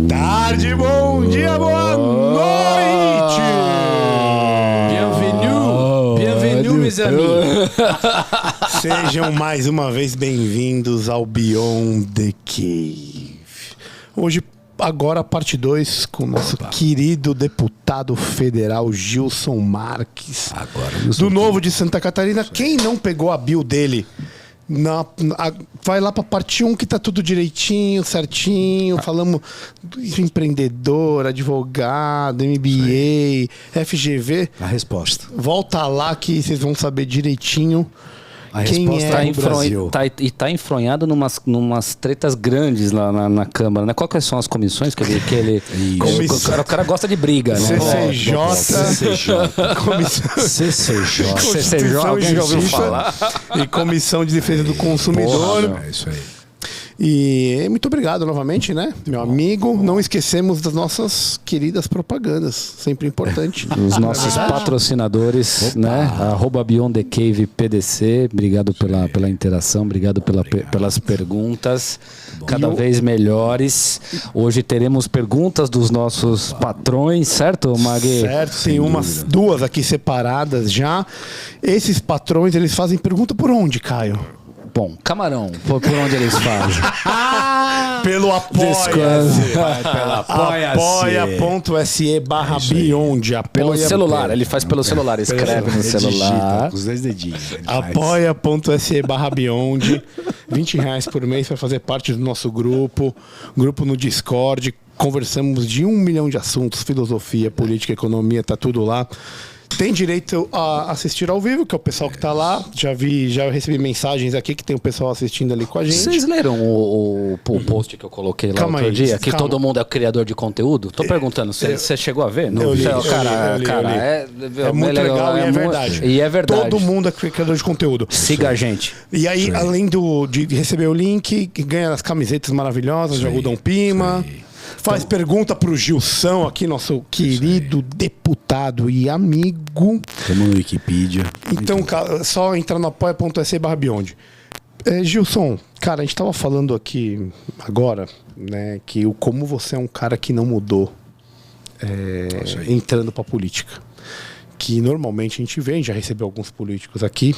tarde, bom dia, boa noite! Bienvenue, meus amigos. Sejam mais uma vez bem-vindos ao Beyond the Cave. Hoje, agora, parte 2 com o nosso querido deputado federal Gilson Marques. Do Novo de Santa Catarina. Quem não pegou a bio dele, vai lá pra parte 1 que tá tudo direitinho, certinho. Falamos de empreendedor, advogado, MBA, FGV. A resposta. Volta lá que vocês vão saber direitinho. A quem resposta é no Brasil. Tá enfronhado numas tretas grandes lá na Câmara, né? Quais são as comissões que ele o cara gosta de briga, né? CCJ. CCJ, alguém já ouviu falar? E Comissão de Defesa do Consumidor. É isso aí. E muito obrigado novamente, né, meu amigo? Não esquecemos das nossas queridas propagandas, sempre importante. Os nossos patrocinadores, né? @BeyondTheCavePDC. Obrigado pela interação, obrigado pelas perguntas, cada vez melhores. Hoje teremos perguntas dos nossos patrões, certo, Magui? Certo, tem duas aqui separadas já. Esses patrões, eles fazem pergunta por onde, Caio? Bom, Camarão, por onde eles fazem? Pelo Apoia-se. Apoia.se/Beyond. Pelo celular, ele faz pelo celular, escreve no celular. Com os 10 dedinhos. Apoia.se/Beyond. R$20 por mês para fazer parte do nosso grupo no Discord. Conversamos de 1 milhão de assuntos, filosofia, política, economia, tá tudo lá. Tem direito a assistir ao vivo, que é o pessoal que tá lá. Já recebi mensagens aqui que tem o pessoal assistindo ali com a gente. Vocês leram o post que eu coloquei lá outro dia? Que todo mundo é criador de conteúdo? Tô perguntando, você chegou a ver? Eu li. É muito legal e é verdade. E é verdade. Todo mundo é criador de conteúdo. Siga a gente. E aí, além de receber o link, ganha as camisetas maravilhosas de algodão Pima. Faz pergunta pro Gilson aqui, nosso querido deputado e amigo. Estamos no Wikipedia. Então, só entrar no apoia.se/Beyond. Gilson, cara, a gente tava falando aqui agora, né, que como você é um cara que não mudou entrando pra política. Que normalmente a gente vê, já recebeu alguns políticos aqui.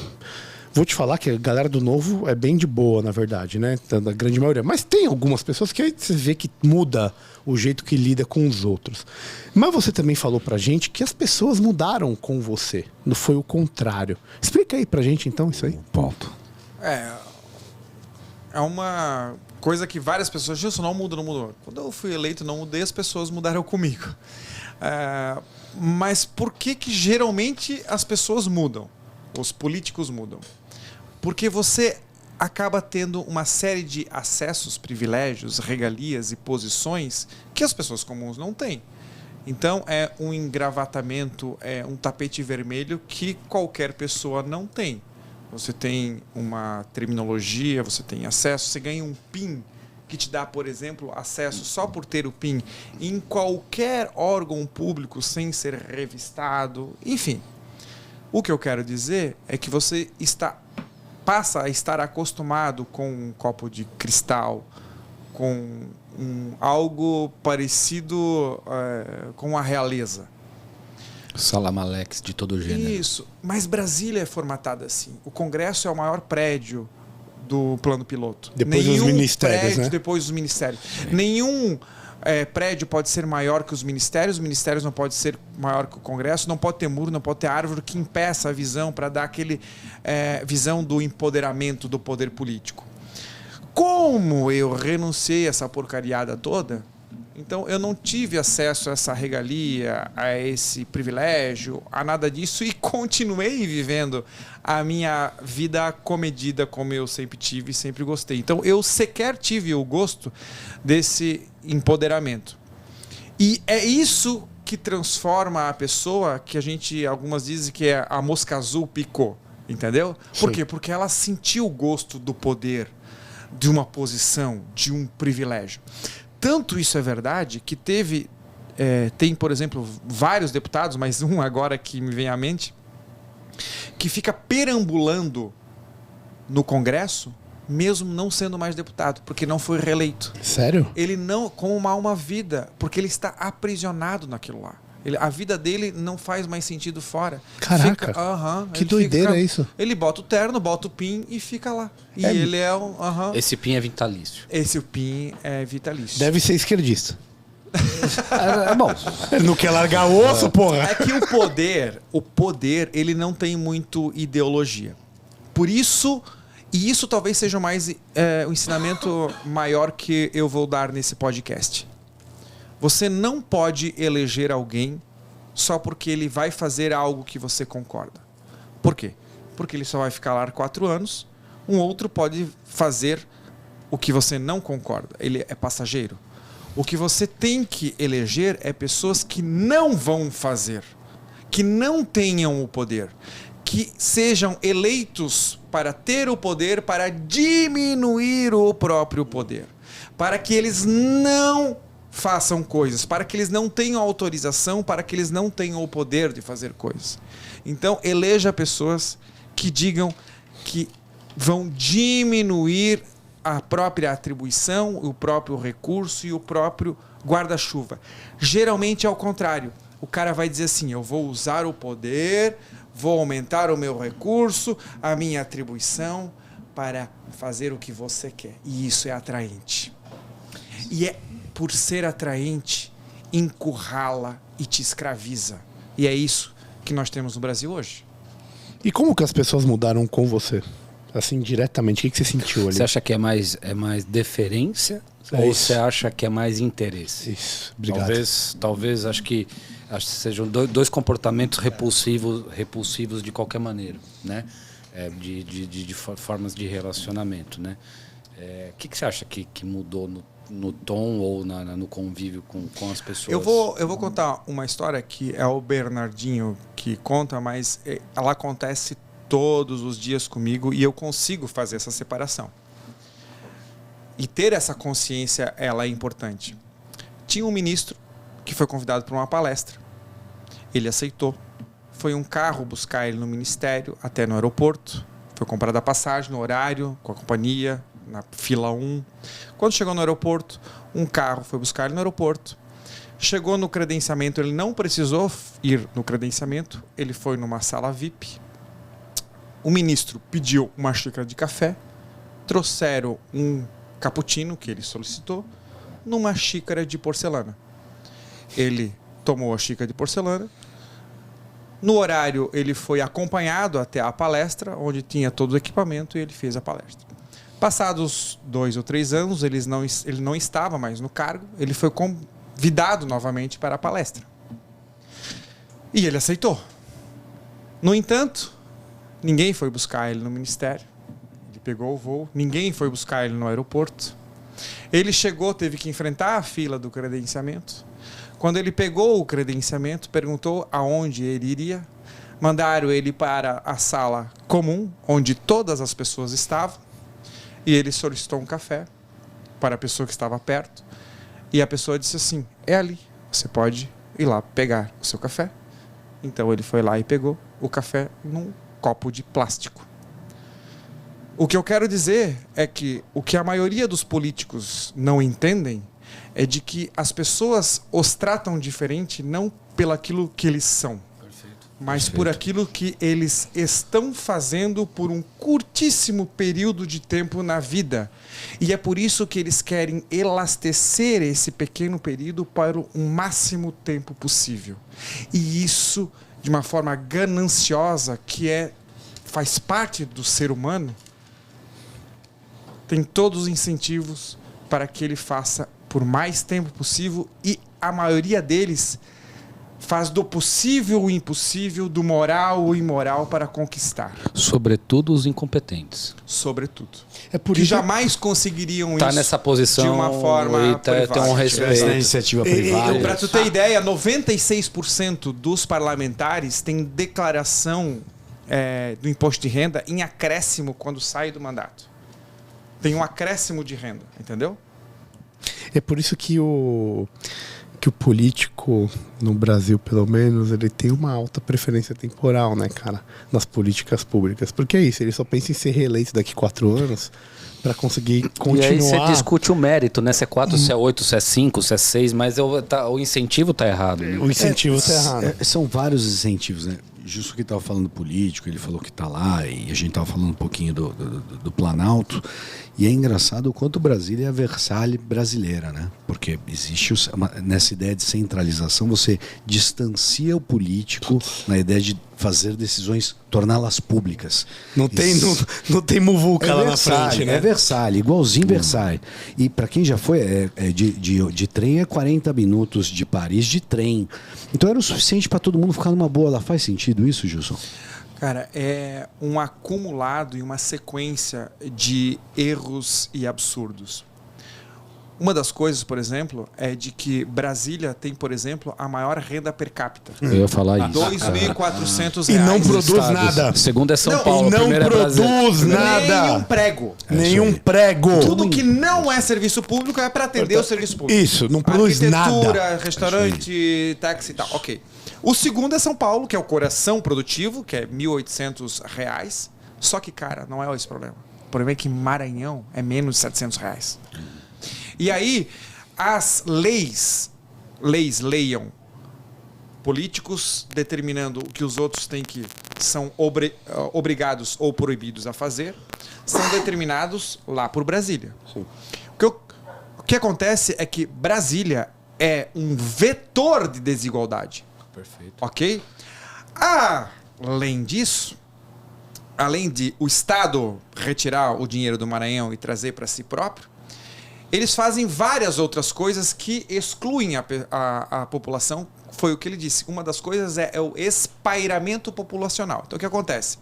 Vou te falar que a galera do Novo é bem de boa, na verdade, né? Da grande maioria. Mas tem algumas pessoas que aí você vê que muda o jeito que lida com os outros. Mas você também falou pra gente que as pessoas mudaram com você. Não foi o contrário. Explica aí pra gente, então, isso aí. Ponto. É uma coisa que várias pessoas... Gilson, não mudou. Quando eu fui eleito, não mudei, as pessoas mudaram comigo. Mas por que geralmente as pessoas mudam? Os políticos mudam? Porque você acaba tendo uma série de acessos, privilégios, regalias e posições que as pessoas comuns não têm. Então, é um engravatamento, é um tapete vermelho que qualquer pessoa não tem. Você tem uma terminologia, você tem acesso, você ganha um PIN que te dá, por exemplo, acesso só por ter o PIN em qualquer órgão público sem ser revistado, enfim. O que eu quero dizer é que você passa a estar acostumado com um copo de cristal, com algo parecido com a realeza. Salamalex de todo gênero. Isso, mas Brasília é formatada assim. O Congresso é o maior prédio do plano piloto. Depois dos ministérios, prédio, né? Depois dos ministérios. Nenhum prédio pode ser maior que os ministérios não podem ser maior que o Congresso, não pode ter muro, não pode ter árvore que impeça a visão para dar aquele visão do empoderamento do poder político. Como eu renunciei a essa porcariada toda, então eu não tive acesso a essa regalia, a esse privilégio, a nada disso e continuei vivendo a minha vida comedida como eu sempre tive e sempre gostei. Então eu sequer tive o gosto desse empoderamento. E é isso que transforma a pessoa que algumas dizem que é a mosca azul picou, entendeu? Por quê? Porque ela sentiu o gosto do poder, de uma posição, de um privilégio. Tanto isso é verdade que tem, por exemplo, vários deputados, mas um agora que me vem à mente, que fica perambulando no Congresso mesmo não sendo mais deputado, porque não foi reeleito. Sério? Ele não, como uma vida, porque ele está aprisionado naquilo lá. A vida dele não faz mais sentido fora. Caraca, que doideira é isso? Ele bota o terno, bota o PIN e fica lá. E ele é um... Esse PIN é vitalício. Esse PIN é vitalício. Deve ser esquerdista. É bom. Ele não quer largar o osso, porra. É que o poder, ele não tem muito ideologia. Por isso, e isso talvez seja mais o ensinamento maior que eu vou dar nesse podcast. Você não pode eleger alguém só porque ele vai fazer algo que você concorda. Por quê? Porque ele só vai ficar lá 4 anos. Um outro pode fazer o que você não concorda. Ele é passageiro. O que você tem que eleger é pessoas que não vão fazer, que não tenham o poder, que sejam eleitos para ter o poder, para diminuir o próprio poder, para que eles não façam coisas, para que eles não tenham autorização, para que eles não tenham o poder de fazer coisas. Então, eleja pessoas que digam que vão diminuir a própria atribuição, o próprio recurso e o próprio guarda-chuva. Geralmente é ao contrário. O cara vai dizer assim, eu vou usar o poder, vou aumentar o meu recurso, a minha atribuição para fazer o que você quer. E isso é atraente. E é por ser atraente, encurrala e te escraviza. E é isso que nós temos no Brasil hoje. E como que as pessoas mudaram com você? Assim, diretamente, o que você sentiu ali? Você acha que é mais deferência ou você acha que é mais interesse? Isso, obrigado. Talvez acho que sejam dois comportamentos repulsivos de qualquer maneira, né? De formas de relacionamento, né? O que você acha que mudou no tom ou no convívio com as pessoas? Eu vou contar uma história que é o Bernardinho que conta, mas ela acontece todos os dias comigo e eu consigo fazer essa separação. E ter essa consciência, ela é importante. Tinha um ministro que foi convidado para uma palestra. Ele aceitou. Foi um carro buscar ele no ministério, até no aeroporto. Foi comprada a passagem no horário, com a companhia, na fila 1. Quando chegou no aeroporto, um carro foi buscar ele no aeroporto. Chegou no credenciamento, ele não precisou ir no credenciamento, ele foi numa sala VIP. O ministro pediu uma xícara de café, trouxeram um cappuccino que ele solicitou, numa xícara de porcelana. Ele tomou a xícara de porcelana. No horário, ele foi acompanhado até a palestra, onde tinha todo o equipamento, e ele fez a palestra. Passados 2 ou 3 anos, ele não estava mais no cargo, ele foi convidado novamente para a palestra. E ele aceitou. No entanto, ninguém foi buscar ele no ministério. Ele pegou o voo. Ninguém foi buscar ele no aeroporto. Ele chegou, teve que enfrentar a fila do credenciamento. Quando ele pegou o credenciamento, perguntou aonde ele iria. Mandaram ele para a sala comum, onde todas as pessoas estavam. E ele solicitou um café para a pessoa que estava perto. E a pessoa disse assim, é ali, você pode ir lá pegar o seu café. Então ele foi lá e pegou o café num copo de plástico. O que eu quero dizer é que o que a maioria dos políticos não entendem é de que as pessoas os tratam diferente não pelaquilo que eles são, mas por aquilo que eles estão fazendo por um curtíssimo período de tempo na vida. E é por isso que eles querem elastecer esse pequeno período para o máximo tempo possível. E isso, de uma forma gananciosa, que faz parte do ser humano, tem todos os incentivos para que ele faça por mais tempo possível, e a maioria deles faz do possível o impossível, do moral o imoral para conquistar. Sobretudo os incompetentes. Sobretudo. É por que isso jamais conseguiriam tá isso nessa posição de uma forma privada. Tem um respeito. Na iniciativa privada. Para tu ter ideia, 96% dos parlamentares têm declaração do imposto de renda em acréscimo quando sai do mandato. Tem um acréscimo de renda, entendeu? É por isso que que o político, no Brasil pelo menos, ele tem uma alta preferência temporal, né, cara? Nas políticas públicas. Porque é isso, ele só pensa em ser reeleito daqui 4 anos para conseguir continuar. E aí você discute o mérito, né? Se é 4, se é 8, se é 5, se é 6, mas o incentivo tá errado. Né? O incentivo tá errado. São vários incentivos, né? Justo que estava falando político, ele falou que está lá, e a gente estava falando um pouquinho do Planalto. E é engraçado o quanto Brasília é a Versalhes brasileira, né? Porque existe nessa ideia de centralização, você distancia o político na ideia de fazer decisões, torná-las públicas. Não tem muvuca lá na frente, né? É Versalhes, igualzinho Versalhes. E para quem já foi, de trem é 40 minutos de Paris de trem. Então era o suficiente para todo mundo ficar numa boa lá. Faz sentido isso, Gilson? Cara, é um acumulado e uma sequência de erros e absurdos. Uma das coisas, por exemplo, é de que Brasília tem, por exemplo, a maior renda per capita. Eu ia falar isso. R$2.400. E não produz Estados. nada. Segundo é São Não, Paulo. E não primeiro produz é nada. Nenhum prego. Nenhum prego. Tudo que não é serviço público é para atender o serviço público. Isso, não produz Arquitetura, nada. restaurante, táxi e tal. Ok. O segundo é São Paulo, que é o coração produtivo, que é R$1.800. Só que, cara, não é esse o problema. O problema é que Maranhão é menos de R$700. E aí, as leis leiam políticos determinando o que os outros são obrigados ou proibidos a fazer, são determinados lá por Brasília. Sim. O que acontece é que Brasília é um vetor de desigualdade. Perfeito. Ok? Além disso, além de o Estado retirar o dinheiro do Maranhão e trazer para si próprio, eles fazem várias outras coisas que excluem a população. Foi o que ele disse. Uma das coisas é o espairamento populacional. Então, o que acontece?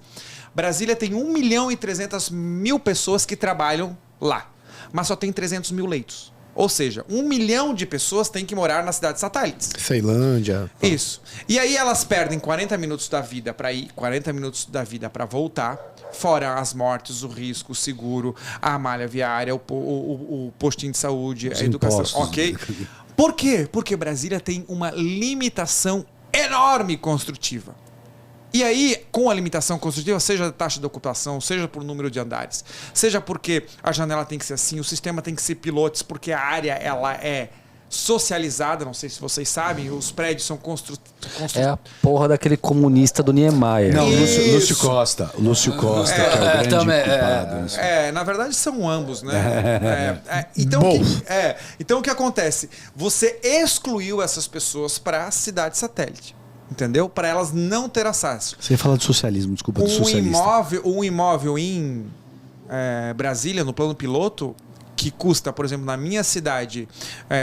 Brasília tem 1.300.000 pessoas que trabalham lá, mas só tem 300 mil leitos. Ou seja, 1 milhão de pessoas têm que morar nas cidades satélites. Ceilândia. Isso. E aí elas perdem 40 minutos da vida para ir, 40 minutos da vida para voltar, fora as mortes, o risco, o seguro, a malha viária, o postinho de saúde, os a educação. impostos. Ok? Por quê? Porque Brasília tem uma limitação enorme construtiva. E aí, com a limitação construtiva, seja a taxa de ocupação, seja por número de andares, seja porque a janela tem que ser assim, o sistema tem que ser pilotes, porque a área ela é socializada, não sei se vocês sabem, os prédios são É a porra daquele comunista do Niemeyer. Não, Isso. Lúcio Costa. Lúcio Costa, que é o grande também, culpado. Na verdade são ambos, né? Então o que acontece? Você excluiu essas pessoas para a cidade satélite. Entendeu? Para elas não ter acesso. Você ia falar de socialismo, desculpa, do socialista. Um imóvel em Brasília, no plano piloto, que custa, por exemplo, na minha cidade,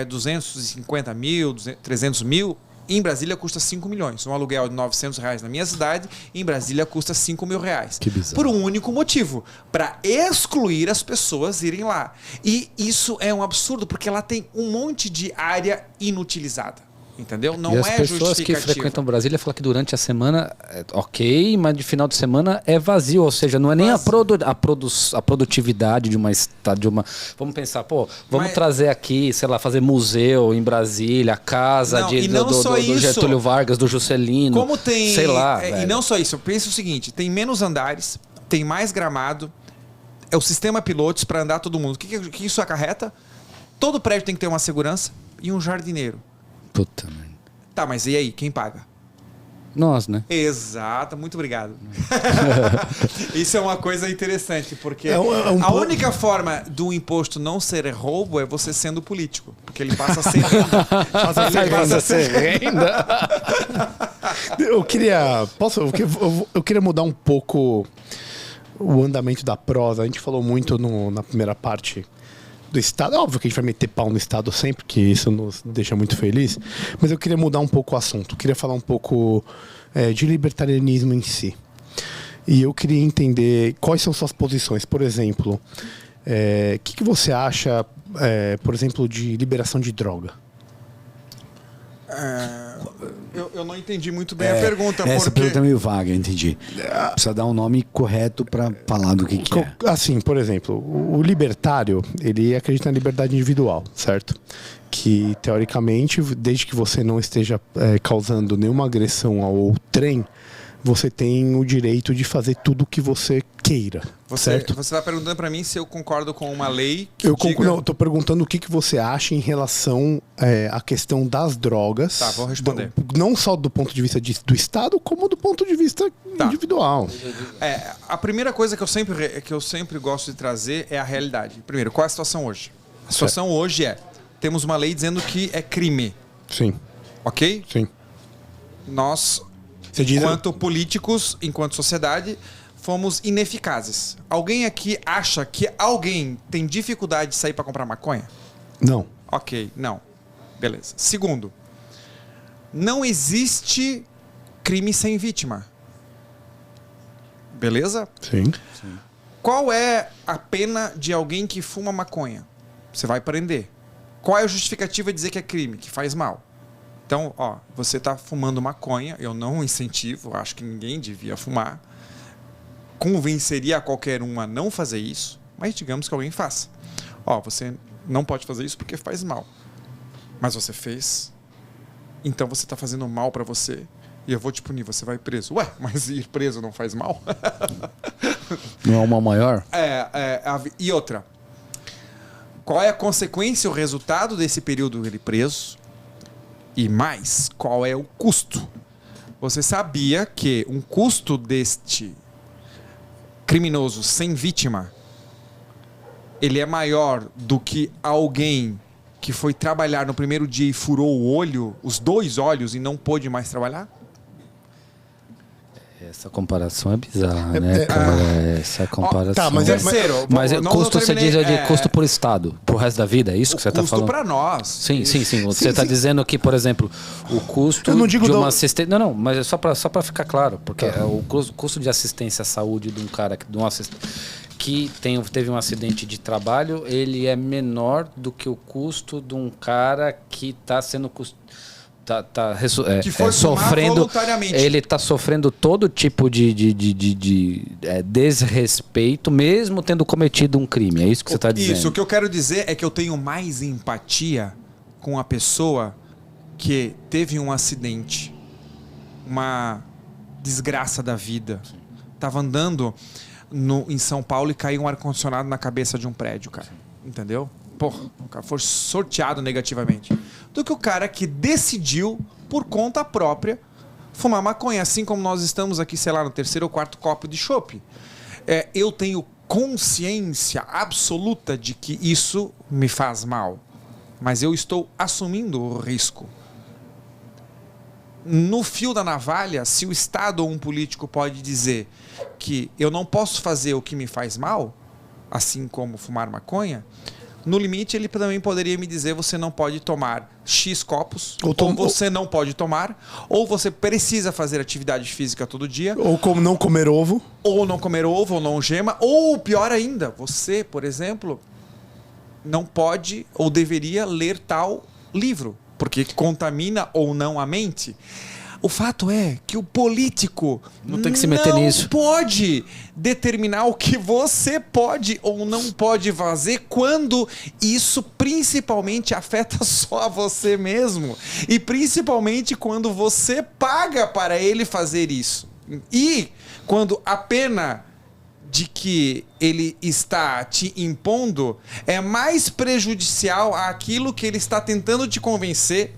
250 mil, 300 mil, em Brasília custa 5 milhões. Um aluguel de R$900 na minha cidade, em Brasília custa 5 mil reais. Que bizarro. Por um único motivo, para excluir as pessoas irem lá. E isso é um absurdo, porque lá tem um monte de área inutilizada. Entendeu? Não e as é pessoas justificativa. que frequentam Brasília falam que durante a semana é ok, mas de final de semana é vazio, ou seja, não é nem a produtividade de uma vamos pensar, vamos trazer aqui, sei lá, fazer museu em Brasília, a casa do Getúlio Vargas, do Juscelino. Como tem, sei lá. E não só isso, pensa o seguinte, tem menos andares, tem mais gramado, é o sistema pilotos para andar todo mundo. O que isso acarreta? Todo prédio tem que ter uma segurança e um jardineiro. Puta, mano. Tá, mas e aí? Quem paga? Nós, né? Exato, muito obrigado. Isso é uma coisa interessante, porque a única forma do imposto não ser roubo é você sendo político, porque ele passa a ser renda. Passa a ser renda. Eu queria mudar um pouco o andamento da prosa. A gente falou muito na primeira parte do Estado. É óbvio que a gente vai meter pau no Estado sempre, que isso nos deixa muito feliz. Mas eu queria mudar um pouco o assunto. Eu queria falar um pouco de libertarianismo em si. E eu queria entender quais são suas posições. Por exemplo, o que você acha, por exemplo, de liberação de droga? Eu não entendi muito bem a pergunta. Essa porque... pergunta é meio vaga, eu entendi. Precisa dar um nome correto para falar do que é. Assim, por exemplo, o libertário, ele acredita na liberdade individual, certo? Que, teoricamente, desde que você não esteja causando nenhuma agressão ao trem, você tem o direito de fazer tudo o que você queira, certo? Você está perguntando para mim se eu concordo com uma lei que Não, estou perguntando o que você acha em relação à questão das drogas. Tá, vou responder. Não só do ponto de vista do Estado, como do ponto de vista individual. A primeira coisa que eu sempre gosto de trazer é a realidade. Primeiro, qual é a situação hoje? A situação hoje temos uma lei dizendo que é crime. Sim. Ok? Sim. Nós, enquanto políticos, enquanto sociedade, fomos ineficazes. Alguém aqui acha que alguém tem dificuldade de sair para comprar maconha? Não. Ok, não. Beleza. Segundo, não existe crime sem vítima. Beleza? Sim. Qual é a pena de alguém que fuma maconha? Você vai prender. Qual é a justificativa de dizer que é crime, que faz mal? Então, você está fumando maconha, eu não incentivo, acho que ninguém devia fumar. Convenceria a qualquer um a não fazer isso, mas digamos que alguém faça. Você não pode fazer isso porque faz mal. Mas você fez, então você está fazendo mal para você e eu vou te punir, você vai preso. Ué, mas ir preso não faz mal? Não é uma maior? E outra, qual é a consequência, o resultado desse período ele preso? E mais, qual é o custo? Você sabia que um custo deste criminoso sem vítima, ele é maior do que alguém que foi trabalhar no primeiro dia e furou o olho, os 2 olhos, e não pôde mais trabalhar? Essa comparação é bizarra, né, cara? Essa comparação... Tá, mas mas custo, você diz de custo por Estado, pro resto da vida, é isso que você está falando? Custo para nós. Sim. Você está dizendo que, por exemplo, o custo de uma assistência... Não, mas é só para ficar claro, porque o custo de assistência à saúde de um cara, de um assistente que teve um acidente de trabalho, ele é menor do que o custo de um cara que está sendo... que foi sofrendo voluntariamente. Ele está sofrendo todo tipo de desrespeito, mesmo tendo cometido um crime. É isso que você está dizendo? Isso, o que eu quero dizer é que eu tenho mais empatia com a pessoa que teve um acidente, uma desgraça da vida. Estava andando em São Paulo e caiu um ar-condicionado na cabeça de um prédio, cara. Entendeu? O cara foi sorteado negativamente. Do que o cara que decidiu, por conta própria, fumar maconha. Assim como nós estamos aqui, sei lá, no 3º ou 4º copo de chopp. Eu tenho consciência absoluta de que isso me faz mal. Mas eu estou assumindo o risco. No fio da navalha, se o Estado ou um político pode dizer que eu não posso fazer o que me faz mal, assim como fumar maconha... No limite, ele também poderia me dizer: você não pode tomar X copos, ou você não pode tomar, ou você precisa fazer atividade física todo dia. Ou como não comer ovo. Ou não comer ovo, ou não gema. Ou, pior ainda, você, por exemplo, não pode ou deveria ler tal livro, porque contamina ou não a mente. O fato é que o político não tem que se meter nisso. Pode determinar o que você pode ou não pode fazer quando isso principalmente afeta só a você mesmo. E principalmente quando você paga para ele fazer isso. E quando a pena de que ele está te impondo é mais prejudicial àquilo que ele está tentando te convencer.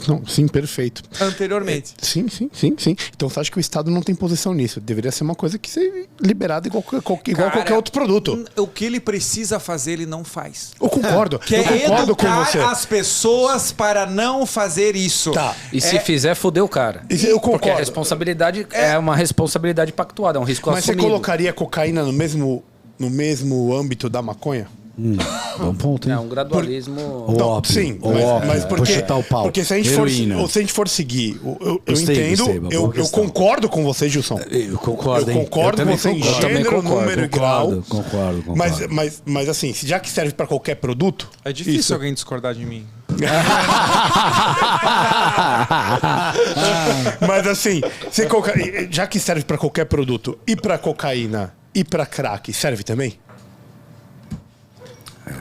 Não, sim, perfeito. Anteriormente. Sim. Então você acha que o Estado não tem posição nisso? Deveria ser uma coisa que ser liberada igual qualquer outro produto. O que ele precisa fazer, ele não faz. Eu concordo. Que eu concordo com você. as pessoas para não fazer isso. Tá. E se fizer, fodeu o cara. Eu concordo. Porque a responsabilidade é uma responsabilidade pactuada, é um risco Mas assumido. você colocaria a cocaína no mesmo âmbito da maconha? Bom ponto, hein? É um gradualismo... Não, óbvio, sim, mas porque se a gente for seguir, eu entendo, eu concordo com você, Gilson. Eu concordo, eu concordo com você em gênero, número e grau. Concordo. Mas assim, já que serve para qualquer produto... É difícil alguém discordar de mim. Mas assim, já que serve pra qualquer produto, e pra cocaína, e pra crack, serve também?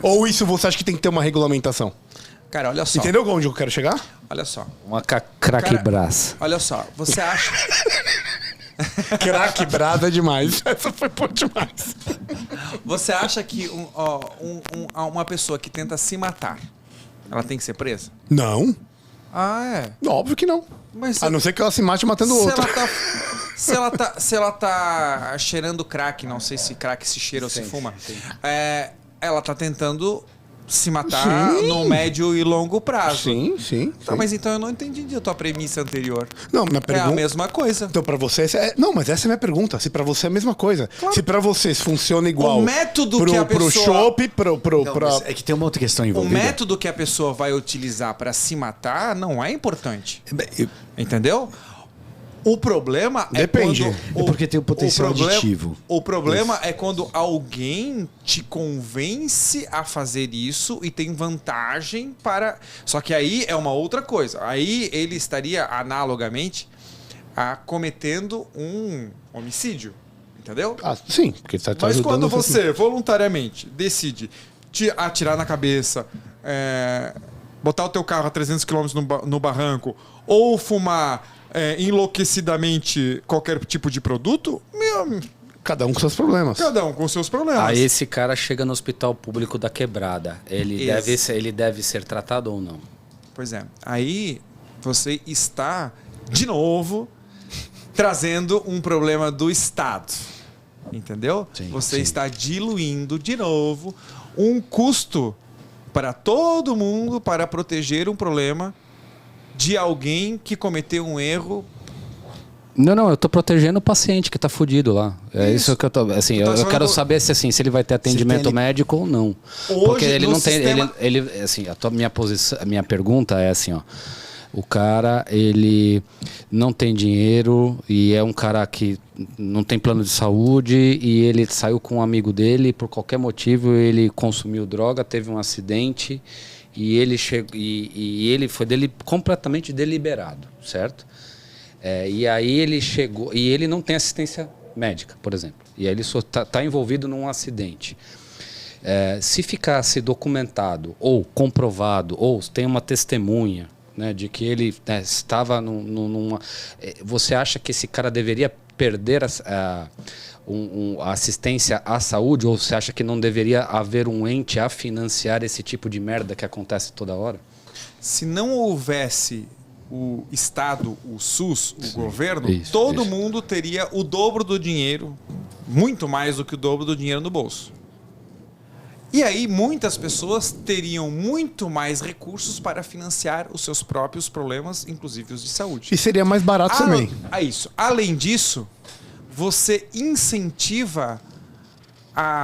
Ou isso você acha que tem que ter uma regulamentação? Cara, olha só. Entendeu onde eu quero chegar? Olha só. Uma craque brasa. Olha só. Você acha... Crack brasa é demais. Essa foi boa demais. Você acha que uma pessoa que tenta se matar, ela tem que ser presa? Não. Ah, é? Óbvio que não. Mas A não ser que ela se mate matando o outro. Se ela tá cheirando crack, não sei se crack se cheira ou se fuma, ela tá tentando se matar no médio e longo prazo. Sim. Tá, mas então eu não entendi a tua premissa anterior. Não, minha pergunta... É a mesma coisa. Então, pra você... Não, mas essa é a minha pergunta. Se pra você é a mesma coisa. Claro. Se pra vocês funciona igual... O método que a pessoa... Pro chopp, É que tem uma outra questão envolvida. O método que a pessoa vai utilizar pra se matar não é importante. Entendeu? O problema Depende. é quando... É porque tem o potencial aditivo. O problema é quando alguém te convence a fazer isso e tem vantagem para... Só que aí é uma outra coisa. Aí ele estaria, analogamente, cometendo um homicídio. Entendeu? Ah, sim. Porque tá Mas quando ajudando você voluntariamente decide te atirar na cabeça, botar o teu carro a 300 km no barranco, ou fumar... enlouquecidamente qualquer tipo de produto, cada um com seus problemas. cada um com seus problemas. Aí esse cara chega no hospital público da Quebrada. Ele deve ser tratado ou não? Pois é. Aí você está, de novo, trazendo um problema do Estado. Entendeu? Você está diluindo, de novo, um custo para todo mundo para proteger um problema de alguém que cometeu um erro. Não, eu tô protegendo o paciente que tá fudido lá. É isso que eu tô. Assim, eu quero saber se ele vai ter atendimento médico ou não. Hoje, porque ele não sistema... tem. Ele, assim, a minha pergunta é assim, ó. O cara, ele não tem dinheiro e é um cara que não tem plano de saúde e ele saiu com um amigo dele, por qualquer motivo ele consumiu droga, teve um acidente. E ele ele foi completamente deliberado, certo? E aí ele chegou... E ele não tem assistência médica, por exemplo. E aí ele só tá envolvido num acidente. Se ficasse documentado ou comprovado, ou tem uma testemunha, né, de que ele estava numa... Você acha que esse cara deveria perder a assistência à saúde, ou você acha que não deveria haver um ente a financiar esse tipo de merda que acontece toda hora? Se não houvesse o Estado, o SUS, o governo, todo mundo teria o dobro do dinheiro, muito mais do que o dobro do dinheiro no bolso. E aí muitas pessoas teriam muito mais recursos para financiar os seus próprios problemas, inclusive os de saúde. E seria mais barato também. Isso. Além disso, você incentiva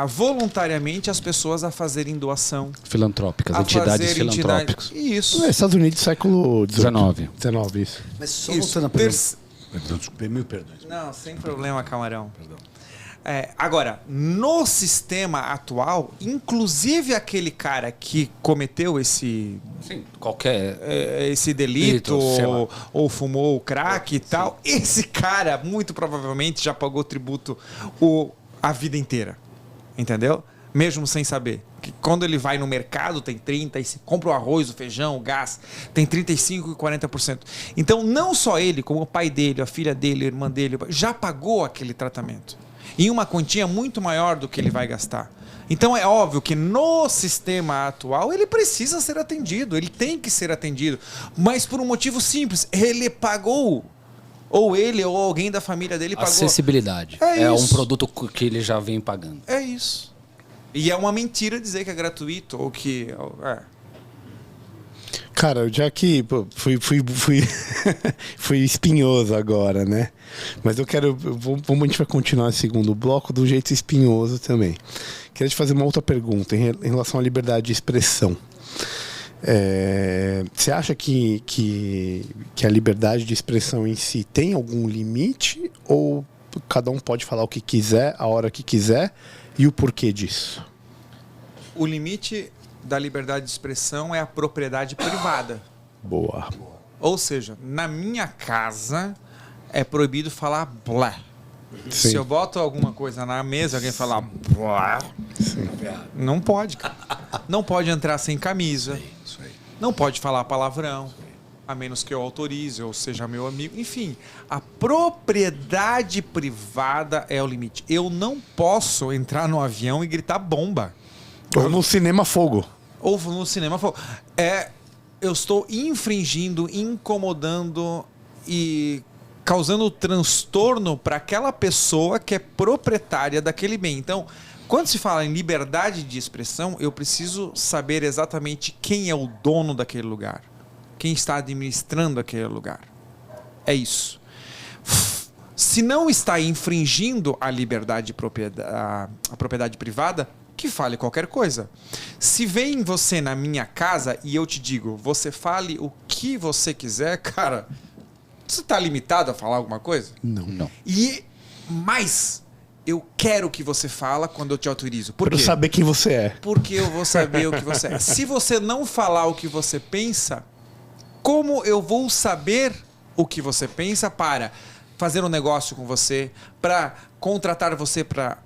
voluntariamente as pessoas a fazerem doação. Filantrópicas, entidades filantrópicas. Isso. Estados Unidos, século XIX. 19, isso. Mas só voltando a pergunta. Desculpe, mil perdões. Não, sem problema, camarão. Perdão. Agora, no sistema atual, inclusive aquele cara que cometeu esse delito ou fumou crack e tal, esse cara muito provavelmente já pagou tributo a vida inteira. Entendeu? Mesmo sem saber. Que quando ele vai no mercado tem 30%, compra o arroz, o feijão, o gás, tem 35% e 40%. Então não só ele, como o pai dele, a filha dele, a irmã dele, já pagou aquele tratamento. Em uma quantia muito maior do que ele vai gastar. Então é óbvio que no sistema atual ele precisa ser atendido, ele tem que ser atendido, mas por um motivo simples, ele pagou, ou ele ou alguém da família dele pagou. Acessibilidade. É um produto que ele já vem pagando. É isso. E é uma mentira dizer que é gratuito ou que... Cara, já que fui espinhoso agora, né? Mas a gente vai continuar o segundo bloco do jeito espinhoso também. Queria te fazer uma outra pergunta em relação à liberdade de expressão. Você acha que a liberdade de expressão em si tem algum limite? Ou cada um pode falar o que quiser, a hora que quiser? E o porquê disso? O limite da liberdade de expressão é a propriedade privada. Boa. Ou seja, na minha casa é proibido falar blá. Sim. Se eu boto alguma coisa na mesa, alguém falar blá, não pode, cara. Não pode entrar sem camisa. Isso aí. Não pode falar palavrão, a menos que eu autorize ou seja meu amigo. Enfim, a propriedade privada é o limite. Eu não posso entrar no avião e gritar bomba. Ou no cinema fogo. Ou no cinema. Eu estou infringindo, incomodando e causando transtorno para aquela pessoa que é proprietária daquele bem. Então, quando se fala em liberdade de expressão, eu preciso saber exatamente quem é o dono daquele lugar. Quem está administrando aquele lugar. É isso. Se não está infringindo a liberdade a propriedade privada, que fale qualquer coisa. Se vem você na minha casa e eu te digo, você fale o que você quiser, cara, você está limitado a falar alguma coisa? Não. E mais, eu quero que você fala quando eu te autorizo. Por Pra quê? saber quem você é. Porque eu vou saber o que você é. Se você não falar o que você pensa, como eu vou saber o que você pensa para fazer um negócio com você, para contratar você para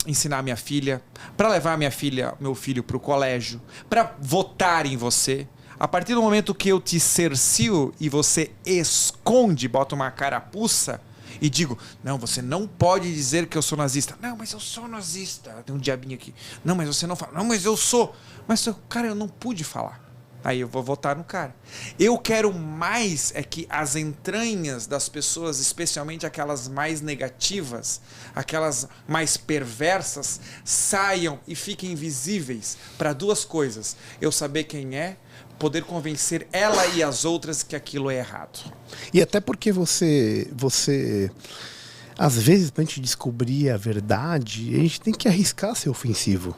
ensinar minha filha, para levar meu filho para o colégio, para votar em você? A partir do momento que eu te cercio e você esconde, bota uma carapuça e digo, não, você não pode dizer que eu sou nazista. Não, mas eu sou nazista. Tem um diabinho aqui. Não, mas você não fala. Não, mas eu sou. Mas, cara, eu não pude falar. Aí eu vou votar no cara. Eu quero mais é que as entranhas das pessoas, especialmente aquelas mais negativas, aquelas mais perversas, saiam e fiquem visíveis para duas coisas. Eu saber quem é, poder convencer ela e as outras que aquilo é errado. E até porque você às vezes, pra gente descobrir a verdade, a gente tem que arriscar ser ofensivo.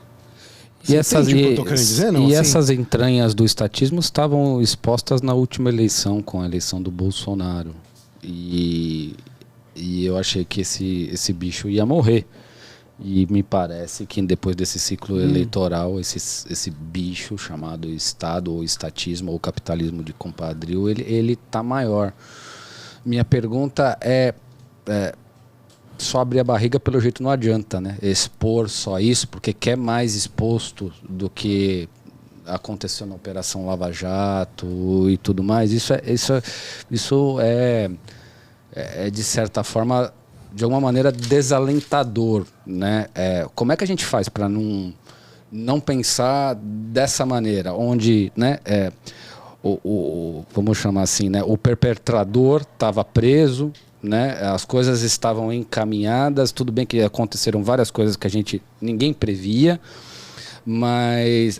E essas, entende o que eu tô querendo dizer, não? e Assim? essas entranhas do estatismo estavam expostas na última eleição, com a eleição do Bolsonaro. E eu achei que esse bicho ia morrer. E me parece que depois desse ciclo eleitoral, esse bicho chamado Estado, ou estatismo, ou capitalismo de compadrio, ele tá maior. Minha pergunta é só abrir a barriga pelo jeito não adianta, né? Expor só isso, porque quer mais exposto do que aconteceu na Operação Lava Jato e tudo mais. Isso é de certa forma, de alguma maneira, desalentador, né? Como é que a gente faz para não pensar dessa maneira, onde, né, vamos chamar assim, né, o perpetrador estava preso, né, as coisas estavam encaminhadas, tudo bem que aconteceram várias coisas que ninguém previa, mas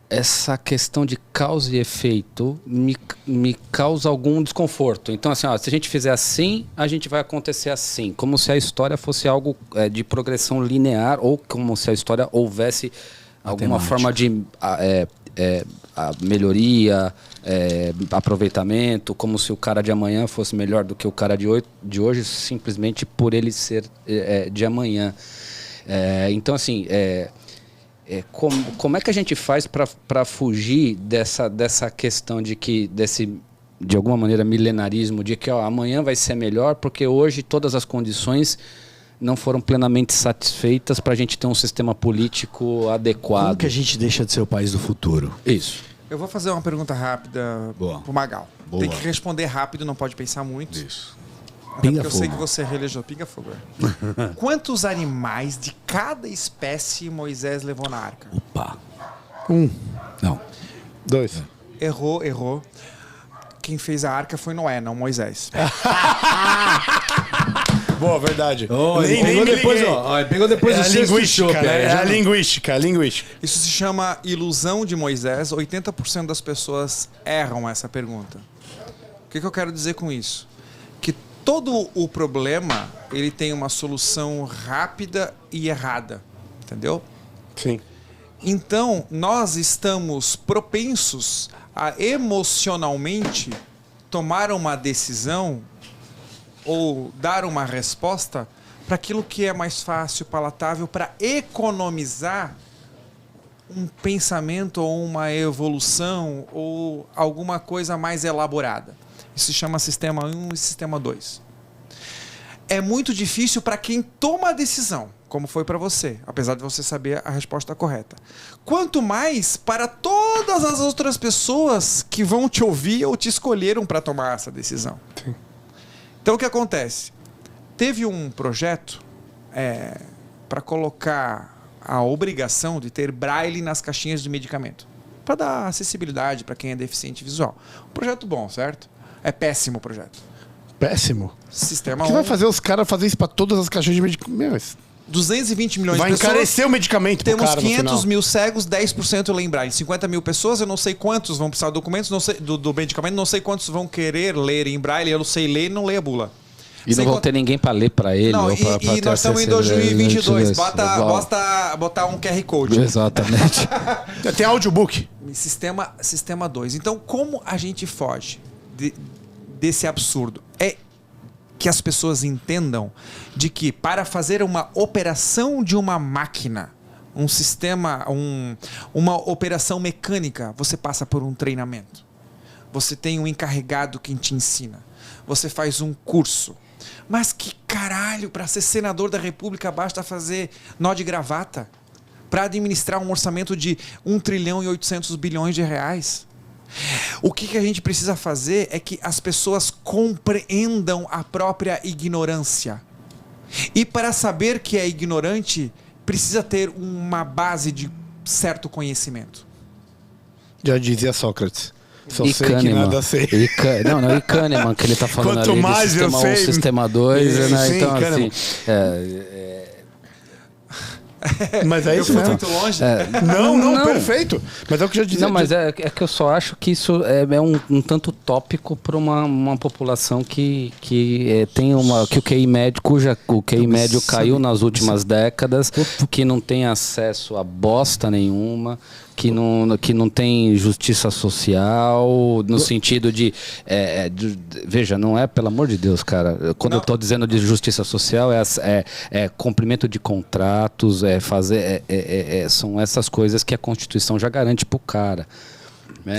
essa questão de causa e efeito me causa algum desconforto. Então, assim, se a gente fizer assim, a gente vai acontecer assim. Como se a história fosse algo de progressão linear, ou como se a história houvesse alguma forma de a melhoria, aproveitamento, como se o cara de amanhã fosse melhor do que o cara de hoje, simplesmente por ele ser de amanhã. Então, assim... Como é que a gente faz para fugir dessa questão de alguma maneira, milenarismo, de que amanhã vai ser melhor, porque hoje todas as condições não foram plenamente satisfeitas para a gente ter um sistema político adequado? Como que a gente deixa de ser o país do futuro? Isso. Eu vou fazer uma pergunta rápida pro Magal. Boa. Tem que responder rápido, não pode pensar muito. Isso. Até Pinga porque eu sei fogo. que você relejou. Pinga fogo. Quantos animais de cada espécie Moisés levou na arca? Opa. 1, Não. 2. Errou. Quem fez a arca foi Noé, não Moisés. Boa, verdade. Ele pegou depois, ele pegou depois do sexto chopp. Né? É a linguística. Isso se chama ilusão de Moisés. 80% das pessoas erram essa pergunta. O que eu quero dizer com isso? Que todo o problema, ele tem uma solução rápida e errada. Entendeu? Sim. Então, nós estamos propensos a emocionalmente tomar uma decisão ou dar uma resposta para aquilo que é mais fácil, palatável, para economizar um pensamento ou uma evolução ou alguma coisa mais elaborada. Isso se chama sistema 1 e sistema 2. É muito difícil para quem toma a decisão, como foi para você, apesar de você saber a resposta correta. Quanto mais para todas as outras pessoas que vão te ouvir ou te escolheram para tomar essa decisão. Sim. Então, o que acontece? Teve um projeto para colocar a obrigação de ter braille nas caixinhas de medicamento, para dar acessibilidade para quem é deficiente visual. Um projeto bom, certo? É péssimo o projeto. Péssimo. Sistema O que 1, vai fazer os caras fazer isso pra todas as caixinhas de medicamento? 220 milhões Vai de pessoas. encarecer o medicamento pro Temos cara no 500 final. mil cegos, 10% lê em braille. 50 mil pessoas, eu não sei quantos vão precisar de documentos, não sei, do medicamento, não sei quantos vão querer ler em braille. Eu não sei ler, não leio a bula. E não vão ter ninguém para ler para ele. Não, ou pra e ter nós estamos em acessibilidade. 2022. Basta botar um QR Code. Exatamente. Tem audiobook. Sistema 2. Então, como a gente foge desse absurdo? É que as pessoas entendam de que para fazer uma operação de uma máquina, um sistema, uma operação mecânica, você passa por um treinamento. Você tem um encarregado que te ensina. Você faz um curso. Mas que caralho, para ser senador da República basta fazer nó de gravata? Para administrar um orçamento de 1 trilhão e 800 bilhões de reais? O que a gente precisa fazer é que as pessoas compreendam a própria ignorância. E para saber que é ignorante, precisa ter uma base de certo conhecimento. Já dizia Sócrates. Só E sei que Kahneman. nada sei. Não, e Kahneman, que ele tá falando Quanto ali mais do sistema eu sei, 1, sistema 2, né? sim, Então, Kahneman. assim... Mas é Eu isso fui mesmo. muito longe. Não, perfeito. Mas é o que eu já dizia. Não, mas é que eu só acho que isso é um tanto tópico para uma população que tem que o QI médio, o QI médio caiu nas últimas décadas, que não tem acesso a bosta nenhuma, que não tem justiça social, no sentido de veja, não é, pelo amor de Deus, cara, quando eu estou dizendo de justiça social é cumprimento de contratos, são essas coisas que a Constituição já garante pro cara.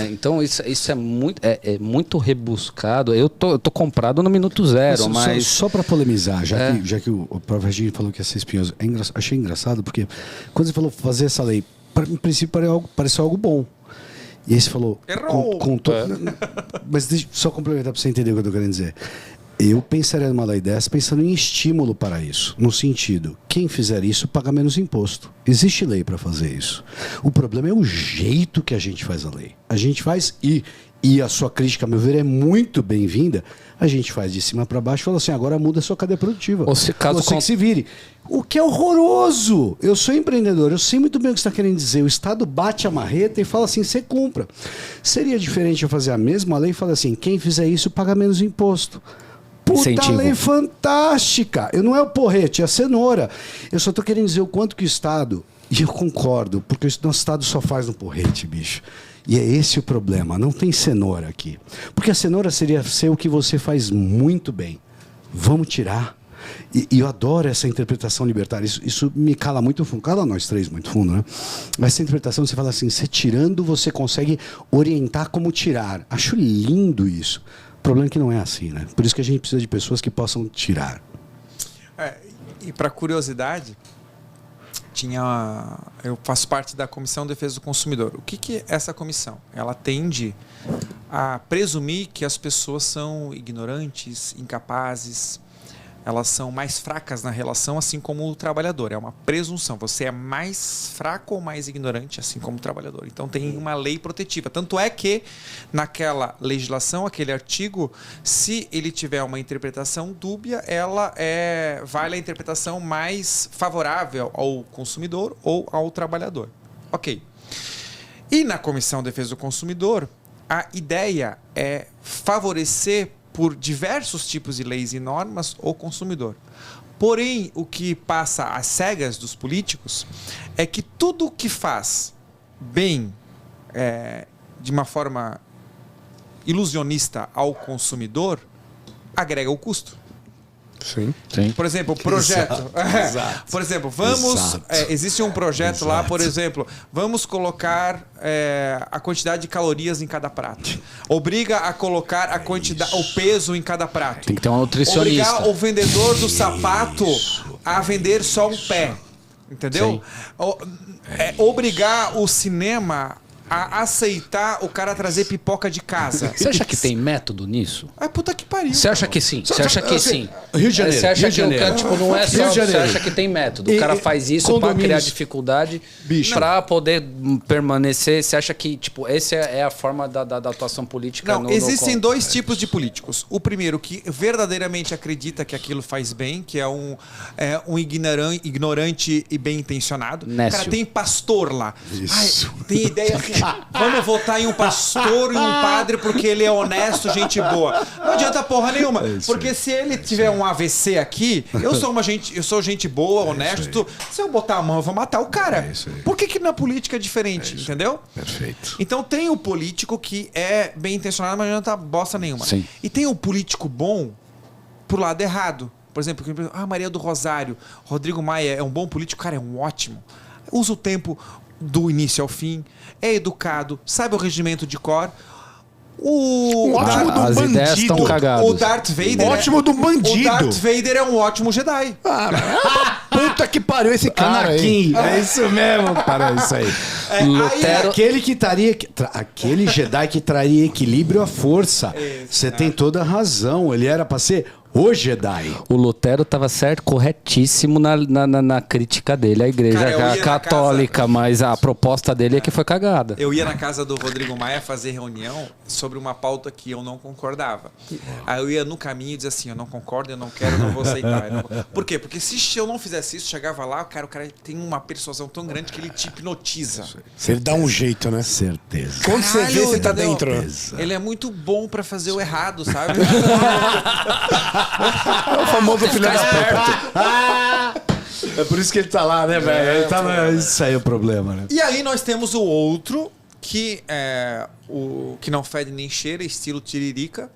Então isso é muito rebuscado. Eu tô comprado no minuto zero, mas só para polemizar, já que o próprio Regine falou que ia ser espinhoso, achei engraçado porque quando você falou fazer essa lei, em princípio pareceu algo bom. E aí você falou... Errou! Mas deixa eu só complementar para você entender o que eu estou querendo dizer. Eu pensaria numa lei dessa pensando em estímulo para isso. No sentido, quem fizer isso paga menos imposto. Existe lei para fazer isso. O problema é o jeito que a gente faz a lei. A gente faz e a sua crítica, a meu ver, é muito bem-vinda. A gente faz de cima para baixo e fala assim, agora muda a sua cadeia produtiva. Ou se caso você que se vire. O que é horroroso. Eu sou empreendedor, eu sei muito bem o que você está querendo dizer. O Estado bate a marreta e fala assim, você cumpra. Seria diferente eu fazer a mesma lei e falar assim, quem fizer isso paga menos imposto. Puta Incentivo. lei fantástica. Eu não é o porrete, é a cenoura. Eu só estou querendo dizer o quanto que o Estado, e eu concordo, porque o nosso Estado só faz no porrete, bicho. E é esse o problema, não tem cenoura aqui. Porque a cenoura seria ser o que você faz muito bem. Vamos tirar. E eu adoro essa interpretação libertária. Isso me cala muito fundo. Cala nós três muito fundo, né? Essa interpretação, você fala assim, você tirando, você consegue orientar como tirar. Acho lindo isso. O problema é que não é assim, né? Por isso que a gente precisa de pessoas que possam tirar. E para curiosidade, eu faço parte da Comissão de Defesa do Consumidor. O que é essa comissão? Ela tende a presumir que as pessoas são ignorantes, incapazes, elas são mais fracas na relação, assim como o trabalhador. É uma presunção. Você é mais fraco ou mais ignorante, assim como o trabalhador. Então tem uma lei protetiva. Tanto é que naquela legislação, aquele artigo, se ele tiver uma interpretação dúbia, vale a interpretação mais favorável ao consumidor ou ao trabalhador. Ok. E na Comissão de Defesa do Consumidor, a ideia é favorecer por diversos tipos de leis e normas o consumidor. Porém, o que passa às cegas dos políticos é que tudo que faz bem de uma forma ilusionista ao consumidor agrega o custo. Sim. Por exemplo, projeto. Exato. Por exemplo, existe um projeto lá, por exemplo, vamos colocar a quantidade de calorias em cada prato. Obriga a colocar a quantidade, o peso em cada prato. Tem que ter um nutricionista. Obrigar o vendedor do sapato a vender só um pé. Entendeu? Obrigar o cinema a aceitar o cara trazer pipoca de casa. Você acha que tem método nisso? Puta que pariu. Você acha que sim? Você acha que sim? Rio de Janeiro. Você acha Rio de que o cara, Janeiro. tipo, não é Rio só. de Você Janeiro. acha que tem método? O cara faz isso pra condomínios. criar dificuldade pra poder permanecer. Você acha que, tipo, essa é a forma da atuação política? Não, existem dois tipos de políticos. O primeiro, que verdadeiramente acredita que aquilo faz bem, que é um ignorante e bem intencionado. Nécio. Cara, tem pastor lá. Isso. Tem ideia assim, vamos votar em um pastor e um padre porque ele é honesto, gente boa. Não adianta porra nenhuma. Porque se ele tiver um AVC aqui, eu sou gente boa, honesto. Se eu botar a mão, eu vou matar o cara. Por que na política é diferente, entendeu? Perfeito. Então tem o político que é bem intencionado, mas não adianta bosta nenhuma. Sim. E tem o político bom pro lado errado. Por exemplo, Maria do Rosário, Rodrigo Maia é um bom político, cara, é um ótimo. Usa o tempo do início ao fim, é educado, sabe o regimento de cor. Ótimo do As ideias bandido. estão cagadas. O Darth Vader Ótimo do bandido. O Darth Vader é um ótimo Jedi. Puta que pariu esse cara aí. Anakin, é isso mesmo, cara, é isso aí. Lutero. Aquele Jedi que traria equilíbrio à força. Você tem toda a razão. Ele era pra ser o Jedi. O Lutero estava certo, corretíssimo na crítica dele à igreja Cara, eu ia na católica, mas a proposta dele é que foi cagada. Eu ia na casa do Rodrigo Maia fazer reunião sobre uma pauta que eu não concordava. Aí eu ia no caminho e dizia assim, eu não concordo, eu não quero, eu não vou aceitar. Por quê? Porque se eu não fizesse isso, chegava lá, o cara tem uma persuasão tão grande que ele te hipnotiza. Se ele dá um jeito, né? Certeza. Quando você vê, você tá Entendeu? dentro. Ele é muito bom pra fazer o errado, sabe? É o famoso filho da puta. É por isso que ele tá lá, né, velho? Isso aí é o problema, né? E aí nós temos o outro, que é o que não fede nem cheira, estilo tiririca,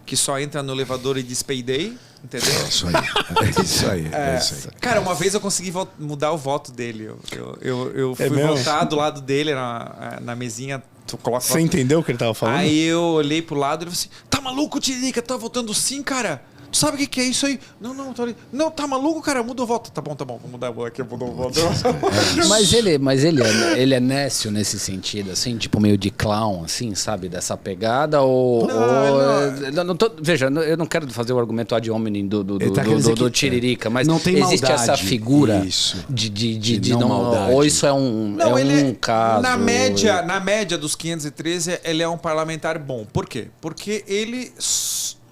que só entra no elevador e diz payday, entendeu? É isso aí. É isso aí. Cara, uma vez eu consegui mudar o voto dele. Eu fui mesmo? votar do lado dele na mesinha. Tu coloca Você entendeu o que ele tava falando? Aí eu olhei pro lado e ele falei assim: tá maluco, tiririca? Tá votando sim, cara? Tu sabe o que é isso aí? Não, tô ali. Não, tá maluco, cara? Muda o voto. Tá bom, vou mudar aqui, mudou o voto. Mas ele é nécio nesse sentido, assim, tipo meio de clown, assim, sabe? Dessa pegada? Veja, eu não quero fazer o argumento ad hominem do Tiririca, mas não tem existe maldade. essa figura Isso. de não não maldade. ou isso é um caso. Na média dos 513, ele é um parlamentar bom. Por quê? Porque ele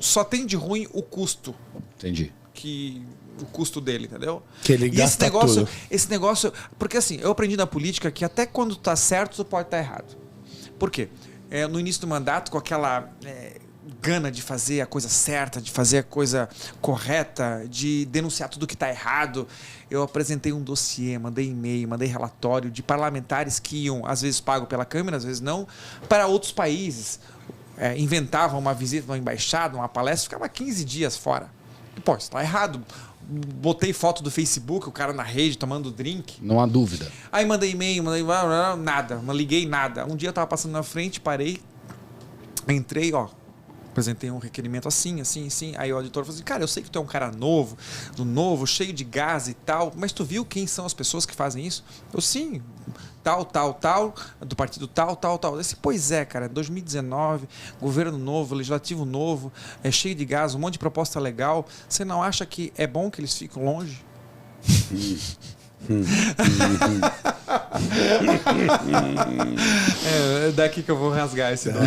só tem de ruim o custo. Entendi. O custo dele, entendeu? Que ele gasta tudo. Esse negócio... Porque assim, eu aprendi na política que até quando tá certo, tu pode estar errado. Por quê? No início do mandato, com aquela gana de fazer a coisa certa, de fazer a coisa correta, de denunciar tudo que tá errado, eu apresentei um dossiê, mandei e-mail, mandei relatório de parlamentares que iam, às vezes pago pela Câmara, às vezes não, para outros países. Inventava uma visita numa embaixada, uma palestra, ficava 15 dias fora. Pô, isso tá errado. Botei foto do Facebook, o cara na rede tomando drink. Não há dúvida. Aí mandei e-mail, nada, não liguei nada. Um dia eu tava passando na frente, parei, entrei, apresentei um requerimento assim. Aí o auditor falou assim, cara, eu sei que tu é um cara novo, cheio de gás e tal, mas tu viu quem são as pessoas que fazem isso? Eu, sim, tal, do partido tal. Eu disse, pois é, cara, 2019, governo novo, legislativo novo, cheio de gás, um monte de proposta legal. Você não acha que é bom que eles fiquem longe? É daqui que eu vou rasgar esse nome.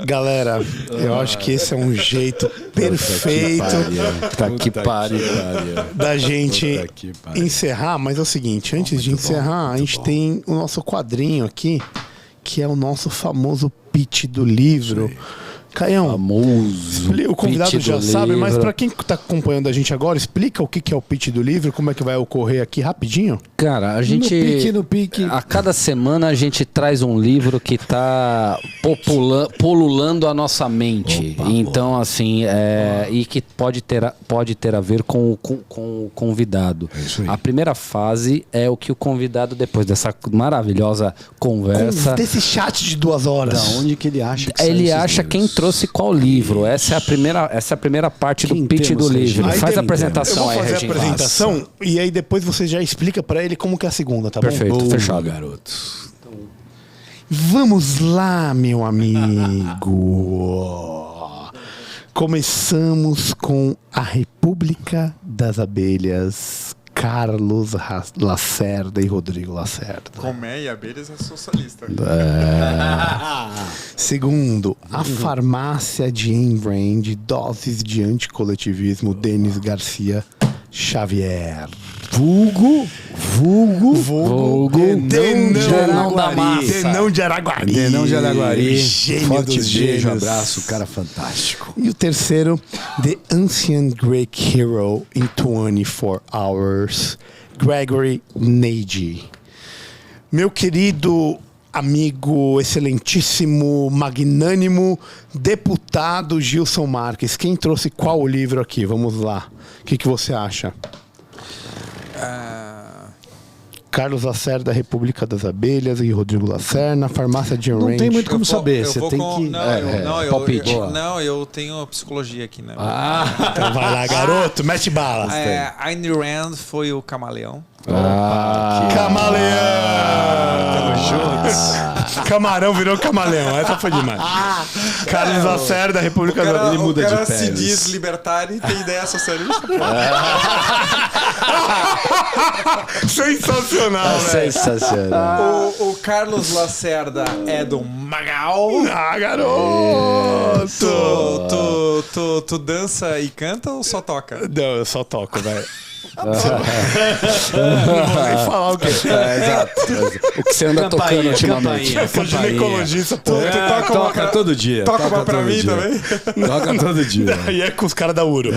Galera, eu acho que esse é um jeito perfeito da gente encerrar. Mas é o seguinte, antes de encerrar, a gente tem o nosso quadrinho aqui, que é o nosso famoso pitch do livro. Caião, Famoso. o convidado pitch já do sabe, mas livro. para quem está acompanhando a gente agora, explica o que é o pitch do livro, como é que vai ocorrer aqui rapidinho. Cara, a gente... No pique. A cada semana a gente traz um livro que está polulando a nossa mente. Opa, então, assim, e que pode ter a ver com o convidado. É isso aí. A primeira fase é o que o convidado, depois dessa maravilhosa conversa... Desse chat de 2 horas. Da onde que ele acha que Ele saem esses acha quem livros? trouxe qual livro. Essa é a primeira parte Quem do pitch temos, do livro. Regina? Aí Faz a tem- apresentação Eu vou aí, fazer a Regina. apresentação e aí depois você já explica para ele como que é a segunda, tá Perfeito, bom? fechado. garoto. Vamos lá, meu amigo. Começamos com a República das Abelhas, Carlos Lacerda e Rodrigo Lacerda. Colmeia e abelhas é socialista. Segundo, a farmácia de Ayn Rand, doses de anticoletivismo, Denis Garcia Xavier. Vulgo Denão da massa. Denão de Araguari. Denão de Araguari. Gênio Forte dos beijo, gênios. abraço, cara fantástico. E o terceiro, The Ancient Greek Hero in 24 Hours, Gregory Nagy. Meu querido amigo, excelentíssimo, magnânimo deputado Gilson Marques, quem trouxe qual livro aqui? Vamos lá. O que você acha? Carlos Lacerda, República das Abelhas, e Rodrigo Lacerda, Farmácia de Não Range. tem muito como saber, você tem que... palpite. Eu tenho psicologia aqui, né? Então vai lá, garoto, mete bala. Ayn Rand foi o camaleão. Camaleão! Camarão virou camaleão, essa foi demais. Carlos Lacerda, República das Abelhas. O cara se peles. diz libertário e tem ideia socialista. pô. Sensacional, velho. Sensacional. O Carlos Lacerda é do Magal. Ah, garoto! Tu dança e canta ou só toca? Não, eu só toco, velho. Não vou nem falar o quê. Exato. O que você anda tocando ultimamente? Eu sou ginecologista, pô. Toca todo dia. Toca uma pra todo mim dia. também? Toca todo dia. E é com os caras da Uro.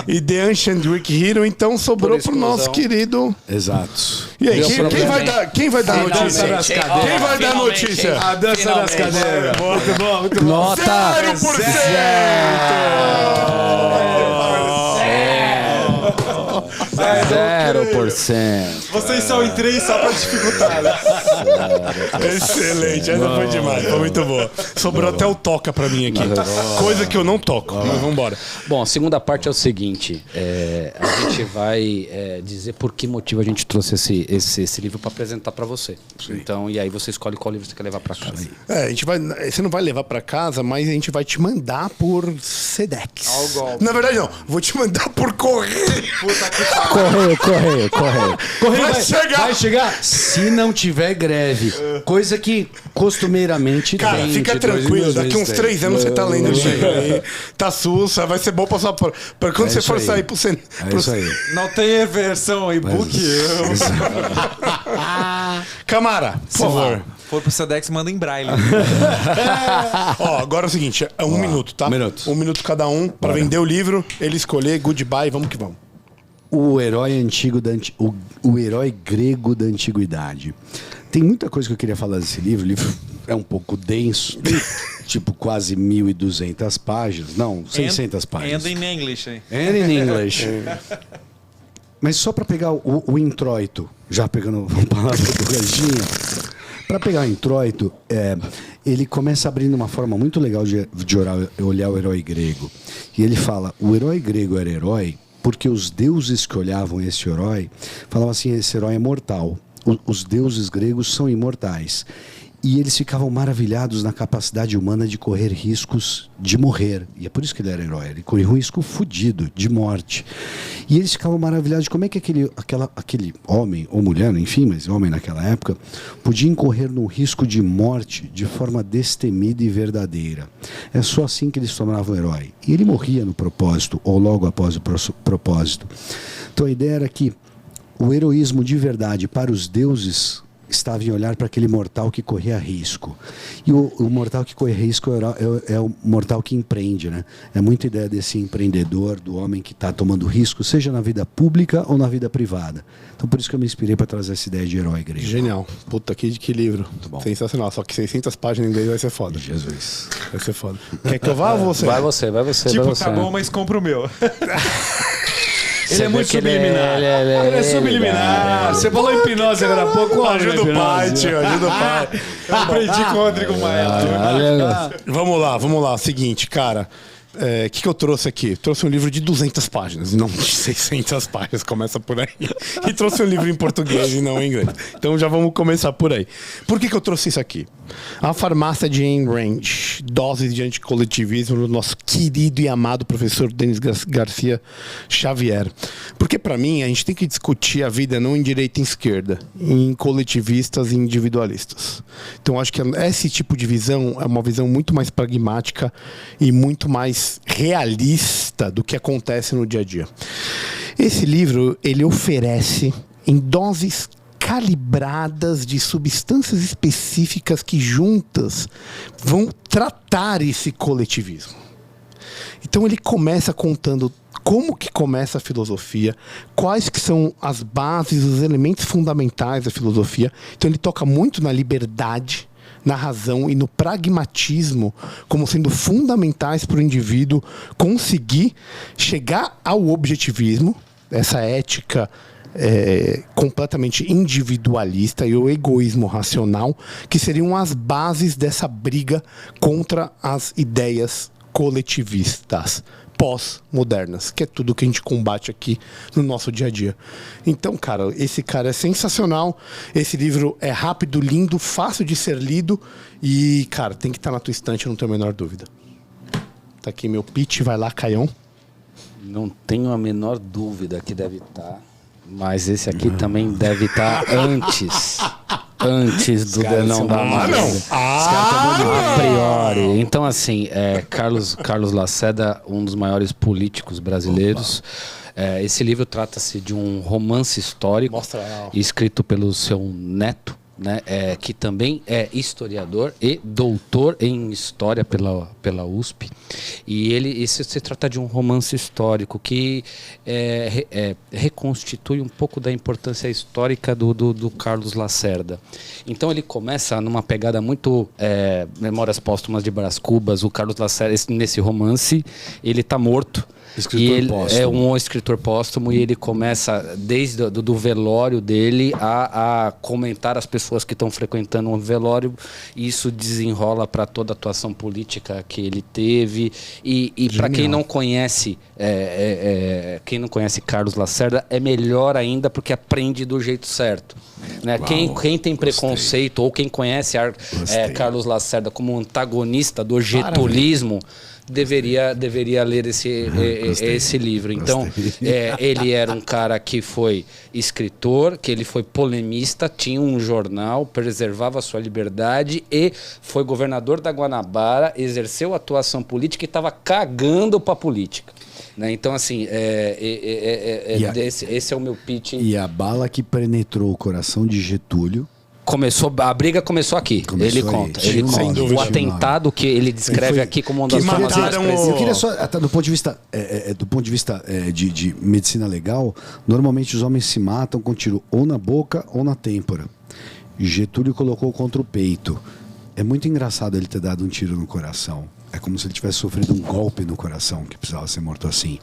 E The Ancient Greek Hero, então sobrou pro nosso querido. Exato. E aí, Deu quem problema, vai hein? dar, quem vai dar dança notícia? das cadeiras. Quem vai dar notícia? A dança das cadeiras. Muito bom, muito bom. Nota 0%. Vocês são em 3 só pra dificultar, né? Excelente, essa foi demais, foi muito boa. Sobrou até o toca pra mim aqui. Coisa que eu não toco, mas vambora. Bom, a segunda parte é o seguinte: a gente vai dizer por que motivo a gente trouxe esse livro para apresentar para você. Então, e aí você escolhe qual livro você quer levar para casa. A gente vai, você não vai levar pra casa, mas a gente vai te mandar por Sedex. Ó o golpe. Na verdade, não, vou te mandar por correio. Puta que pariu. Correio. Vai chegar. Vai chegar se não tiver greve. Coisa que costumeiramente Cara, tem. fica de 2 em tranquilo, 2 daqui uns vezes 3 anos você tá lendo o livro aí. Tá sussa, vai ser bom passar por. Pra quando você isso for aí. sair pro centro. É isso aí. Não tem versão e-book? Camara, por favor. For pro Sedex, manda em braille. Ó, agora é o seguinte: é 1 minuto, tá? 1 minuto. 1 minuto cada um pra vender o livro, ele escolher, goodbye, vamos que vamos. O herói antigo o herói grego da antiguidade. Tem muita coisa que eu queria falar desse livro. O livro é um pouco denso, tem, tipo quase 1.200 páginas. Não, 600 páginas. And in English, hein? And in English. Mas só para pegar o introito, já pegando a palavra do Reginho, para pegar o introito, ele começa abrindo uma forma muito legal de olhar o herói grego. E ele fala, o herói grego era herói porque os deuses que olhavam esse herói falavam assim, esse herói é mortal. Os deuses gregos são imortais. E eles ficavam maravilhados na capacidade humana de correr riscos de morrer. E é por isso que ele era herói. Ele corria um risco fodido de morte. E eles ficavam maravilhados de como é que aquele homem, ou mulher, enfim, mas homem naquela época, podia incorrer num risco de morte de forma destemida e verdadeira. É só assim que eles se tornavam herói. E ele morria no propósito, ou logo após o propósito. Então a ideia era que o heroísmo de verdade para os deuses que estava em olhar para aquele mortal que corria risco. E o mortal que corre risco é o mortal que empreende, né? É muita ideia desse empreendedor, do homem que está tomando risco, seja na vida pública ou na vida privada. Então por isso que eu me inspirei para trazer essa ideia de herói grego. Genial. Puta, que livro. Muito bom. Sensacional. Só que 600 páginas em inglês vai ser foda. Jesus. Vai ser foda. Quer que eu vá ou você? Vai você. Tipo, vai você. tá bom, mas compra o meu. Ele é muito subliminar. Ele é subliminar. Você falou hipnose agora há pouco. Ajuda o pai, tio. Ajuda o pai. Eu aprendi com o Rodrigo Maia. Vamos lá. Seguinte, cara. O que eu trouxe aqui? Trouxe um livro de 200 páginas, não de 600 páginas, começa por aí. E trouxe um livro em português e não em inglês. Então já vamos começar por aí. Por que eu trouxe isso aqui? A Farmácia de Ayn Rand, Doses de Anticoletivismo, do nosso querido e amado professor Denis Garcia Xavier. Porque para mim a gente tem que discutir a vida não em direita e esquerda, em coletivistas e individualistas. Então acho que esse tipo de visão é uma visão muito mais pragmática e muito mais realista do que acontece no dia a dia. Esse livro, ele oferece em doses calibradas de substâncias específicas que juntas vão tratar esse coletivismo. Então ele começa contando como que começa a filosofia, quais que são as bases, os elementos fundamentais da filosofia. Então ele toca muito na liberdade, na razão e no pragmatismo como sendo fundamentais para o indivíduo conseguir chegar ao objetivismo, essa ética completamente individualista e o egoísmo racional, que seriam as bases dessa briga contra as ideias coletivistas pós-modernas, que é tudo que a gente combate aqui no nosso dia a dia. Então, cara, esse cara é sensacional. Esse livro é rápido, lindo, fácil de ser lido e, cara, tem que estar na tua estante, não tenho a menor dúvida. Tá aqui meu pitch, vai lá, Caião. Não tenho a menor dúvida que deve estar, mas esse aqui também deve estar antes do Denão da Massa. A priori. Então, assim, Carlos Lacerda, um dos maiores políticos brasileiros. Esse livro trata-se de um romance histórico escrito pelo seu neto, né, que também é historiador e doutor em história pela USP. E isso se trata de um romance histórico que reconstitui um pouco da importância histórica do Carlos Lacerda. Então ele começa numa pegada muito Memórias Póstumas de Brás Cubas. O Carlos Lacerda, nesse romance, ele está morto. Ele é um escritor póstumo e ele começa desde do velório dele a comentar as pessoas que estão frequentando o velório. E isso desenrola para toda a atuação política que ele teve. E para quem não conhece Carlos Lacerda, é melhor ainda porque aprende do jeito certo. Né? Quem tem preconceito ou quem conhece Carlos Lacerda como antagonista do getulismo deveria ler esse livro. Então, ele era um cara que foi escritor, que ele foi polemista, tinha um jornal, preservava a sua liberdade e foi governador da Guanabara, exerceu atuação política e estava cagando para a política. Né? Então, assim, esse é o meu pitch. E a bala que penetrou o coração de Getúlio. A briga começou aqui. Ele conta. O atentado que ele descreve aqui como uma das formas mais expressivas. Eu queria só, do ponto de vista de medicina legal, normalmente os homens se matam com tiro ou na boca ou na têmpora. Getúlio colocou contra o peito. É muito engraçado ele ter dado um tiro no coração. É como se ele tivesse sofrido um golpe no coração que precisava ser morto assim.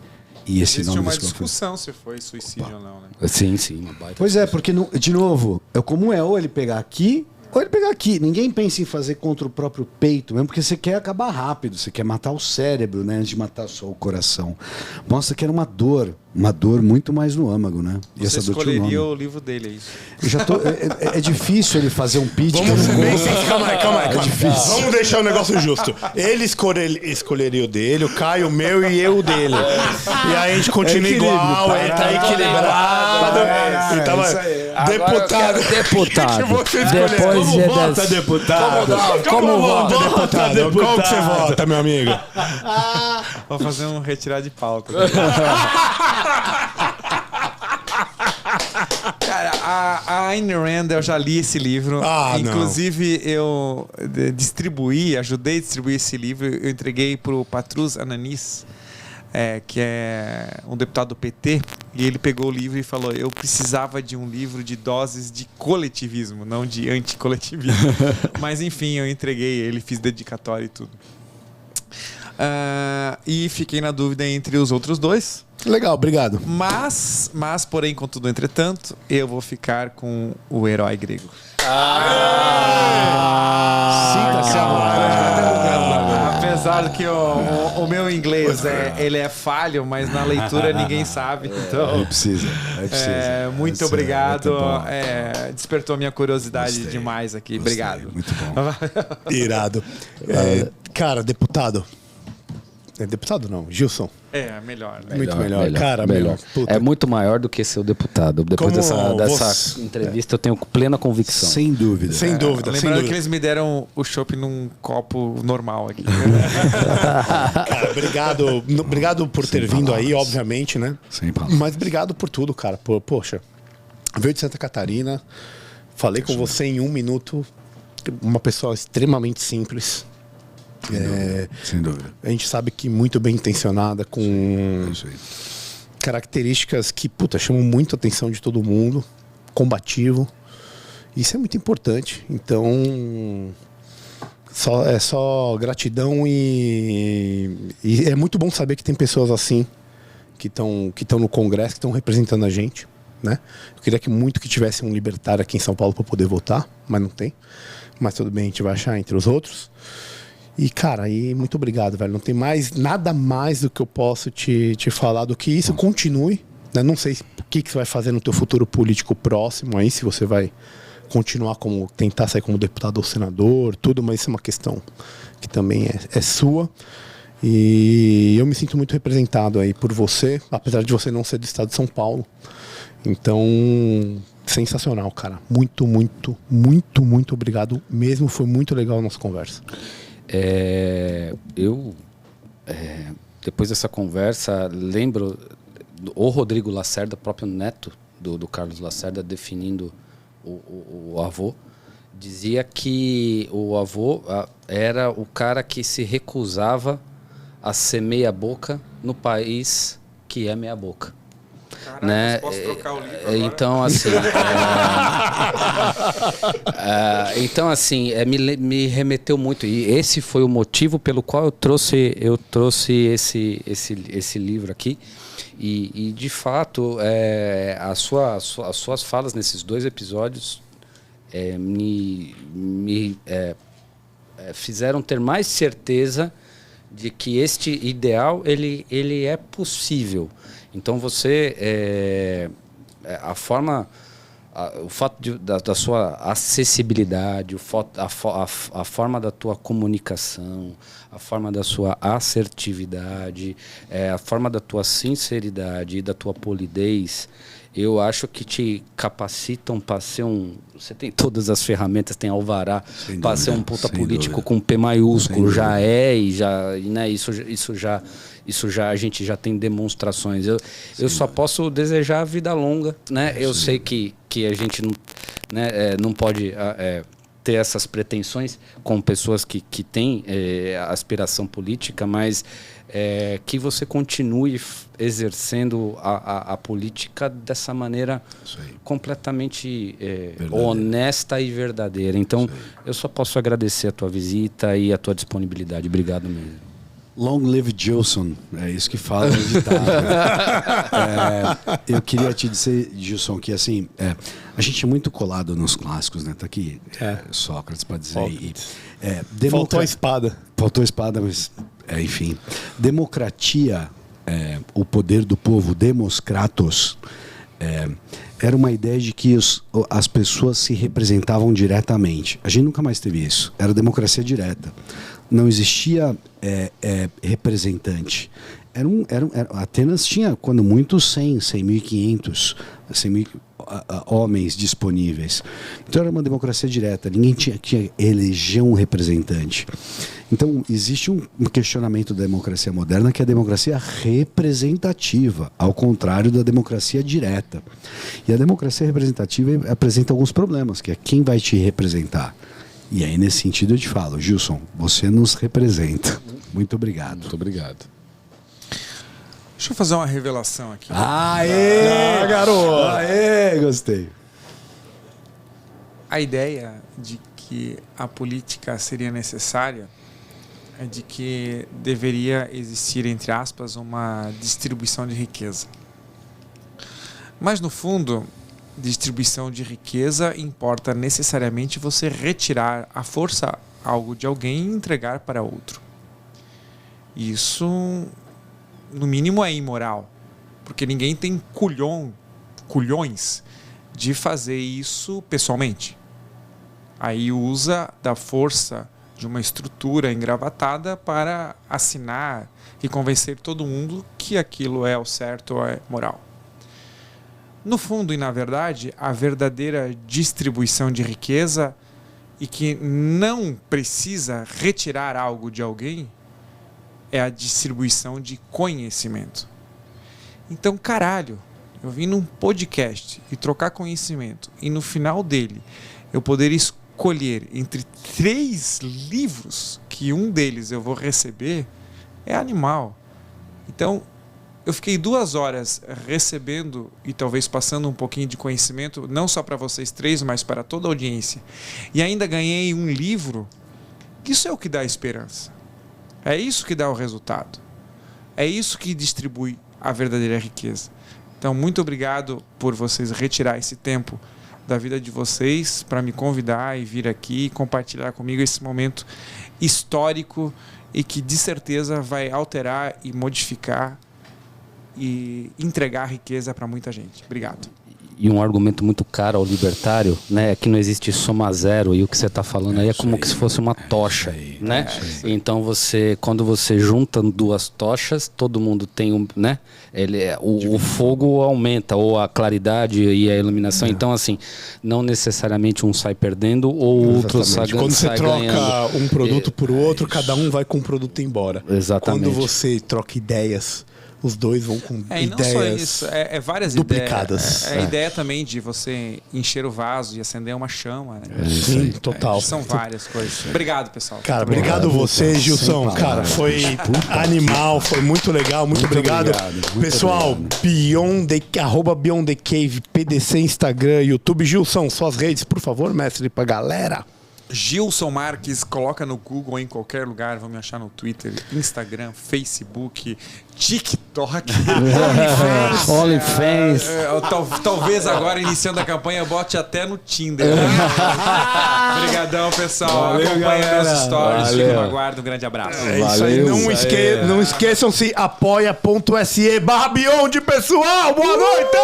E esse existe uma discussão se foi suicídio ou não, né? Sim. Pois é, porque, de novo, é comum ou ele pegar aqui ou ele pegar aqui. Ninguém pensa em fazer contra o próprio peito, mesmo porque você quer acabar rápido, você quer matar o cérebro, né, antes de matar só o coração. Mostra que era uma dor muito mais no âmago, né? E você escolheria o livro dele, é isso? Eu já tô, é difícil ele fazer um pitch. Calma aí. Vamos deixar o negócio justo. Ele escolheria o dele, o Caio o meu e eu o dele. E aí a gente continua igual, ele tá equilibrado. Deputado. Depois como vota, deputado? Como vota, deputado? Qual que você vota, meu amigo? Vou fazer um retirar de pauta. Cara, a Ayn Rand, eu já li esse livro. Inclusive, eu ajudei a distribuir esse livro. Eu entreguei para o Patrus Ananis, que é um deputado do PT, e ele pegou o livro e falou: eu precisava de um livro de doses de coletivismo, não de anticoletivismo. Mas enfim, eu entreguei ele, fiz dedicatório e tudo. E fiquei na dúvida entre os outros dois. Legal, obrigado. Mas, porém, contudo, entretanto, eu vou ficar com o herói grego. Sinta-se à vontade. Apesar que o meu inglês ele é falho, mas na leitura ninguém sabe. Então, precisa. muito obrigado. Despertou minha curiosidade demais aqui. Gostei. Obrigado. Muito bom. Irado. Cara, deputado. Deputado não, Gilson. Melhor. Muito melhor. Cara, melhor. Puta. É muito maior do que ser o deputado. Depois dessa entrevista eu tenho plena convicção. Sem dúvida. Sem dúvida. Lembrando que eles me deram o chopp num copo normal aqui. Cara, obrigado por ter vindo aí, obviamente, né? Sem palavras. Mas obrigado por tudo, cara. Poxa, veio de Santa Catarina, falei com você em 1 minuto, uma pessoa extremamente simples. Sem dúvida. A gente sabe que muito bem intencionada, com Isso aí. características que, chamam muito a atenção de todo mundo, combativo. Isso é muito importante. Então, é só gratidão e é muito bom saber que tem pessoas assim que estão no Congresso, que estão representando a gente, né? Eu queria muito que tivesse um libertário aqui em São Paulo para poder votar, mas não tem. Mas tudo bem, a gente vai achar entre os outros. E, cara, muito obrigado, velho. Não tem nada mais do que eu posso te falar do que isso. Continue, né? Não sei o que você vai fazer no teu futuro político próximo aí, se você vai continuar tentar sair como deputado ou senador, tudo, mas isso é uma questão que também é sua. E eu me sinto muito representado aí por você, apesar de você não ser do estado de São Paulo. Então, sensacional, cara. Muito, muito, muito, muito obrigado mesmo. Foi muito legal a nossa conversa. Depois dessa conversa, lembro o Rodrigo Lacerda, próprio neto do Carlos Lacerda, definindo o avô, dizia que o avô era o cara que se recusava a ser meia boca no país que é meia boca. Caraca, né? Posso trocar o livro agora? Então assim, me remeteu muito, e esse foi o motivo pelo qual eu trouxe esse livro aqui, e de fato as suas falas nesses 2 episódios me fizeram ter mais certeza de que este ideal ele é possível. Então você, o fato da sua acessibilidade, a forma da tua comunicação, a forma da sua assertividade, a forma da tua sinceridade e da tua polidez, eu acho que te capacitam para ser você tem todas as ferramentas, tem alvará para ser um puta político com P maiúsculo, né, isso já a gente já tem demonstrações. Eu só posso desejar a vida longa, né? Eu sei que a gente não pode ter essas pretensões com pessoas que têm aspiração política, mas que você continue exercendo a política dessa maneira completamente honesta e verdadeira. Então, eu só posso agradecer a tua visita e a tua disponibilidade. Obrigado mesmo. Long live Gilson, é isso que fala no ditado. Eu queria te dizer, Gilson, que assim, a gente é muito colado nos clássicos, né? Tá aqui Sócrates para dizer. Faltou a espada. Faltou a espada, mas enfim. Democratia, o poder do povo, demos kratos, era uma ideia de que as pessoas se representavam diretamente. A gente nunca mais teve isso. Era democracia direta. Não existia representante. Atenas tinha, quando muito, 100.500 homens disponíveis. Então era uma democracia direta, ninguém tinha que eleger um representante. Então existe um questionamento da democracia moderna, que é a democracia representativa, ao contrário da democracia direta. E a democracia representativa apresenta alguns problemas, que é quem vai te representar. E aí, nesse sentido, eu te falo, Gilson, você nos representa. Muito obrigado. Muito obrigado. Deixa eu fazer uma revelação aqui. Aê, garoto! Aê, gostei. A ideia de que a política seria necessária é de que deveria existir, entre aspas, uma distribuição de riqueza. Mas, no fundo, distribuição de riqueza importa necessariamente você retirar à força algo de alguém e entregar para outro. Isso, no mínimo, é imoral, porque ninguém tem culhões de fazer isso pessoalmente. Aí usa da força de uma estrutura engravatada para assinar e convencer todo mundo que aquilo é o certo ou é moral. No fundo e na verdade, a verdadeira distribuição de riqueza, e que não precisa retirar algo de alguém, é a distribuição de conhecimento. Então, caralho, eu vim num podcast e trocar conhecimento, e no final dele eu poder escolher entre 3 livros, que um deles eu vou receber, é animal. Então, eu fiquei 2 horas recebendo e talvez passando um pouquinho de conhecimento, não só para vocês 3, mas para toda a audiência. E ainda ganhei um livro. Isso é o que dá esperança. É isso que dá o resultado. É isso que distribui a verdadeira riqueza. Então, muito obrigado por vocês retirar esse tempo da vida de vocês para me convidar e vir aqui e compartilhar comigo esse momento histórico e que, de certeza, vai alterar e modificar e entregar riqueza para muita gente. Obrigado. E um argumento muito caro ao libertário, né, é que não existe soma zero, e o que você está falando aí é como que se fosse uma tocha, né? Então quando você junta 2 tochas, todo mundo tem né? O fogo aumenta, ou a claridade e a iluminação. Então, assim, não necessariamente um sai perdendo ou o outro sai ganhando. Quando você troca um produto por outro, cada um vai com um produto embora. Exatamente. Quando você troca ideias, os dois vão com e não só isso, várias duplicadas. ideias. A ideia também de você encher o vaso e acender uma chama. Né? Sim, total. São várias coisas. Obrigado, pessoal. Cara, obrigado você, Gilson. Cara, foi animal, foi muito legal. Muito obrigado. Pessoal, @BeyondTheCave, PDC, Instagram, YouTube. Gilson, suas redes, por favor, mestre, pra galera. Gilson Marques, coloca no Google, em qualquer lugar, vão me achar no Twitter, Instagram, Facebook, TikTok, OnlyFans. Talvez agora, iniciando a campanha, eu bote até no Tinder. Obrigadão, pessoal. Acompanhe meus stories. Fico no aguardo. Um grande abraço. Isso aí. Não esqueçam-se, apoia.se/Beyond, pessoal. Boa noite!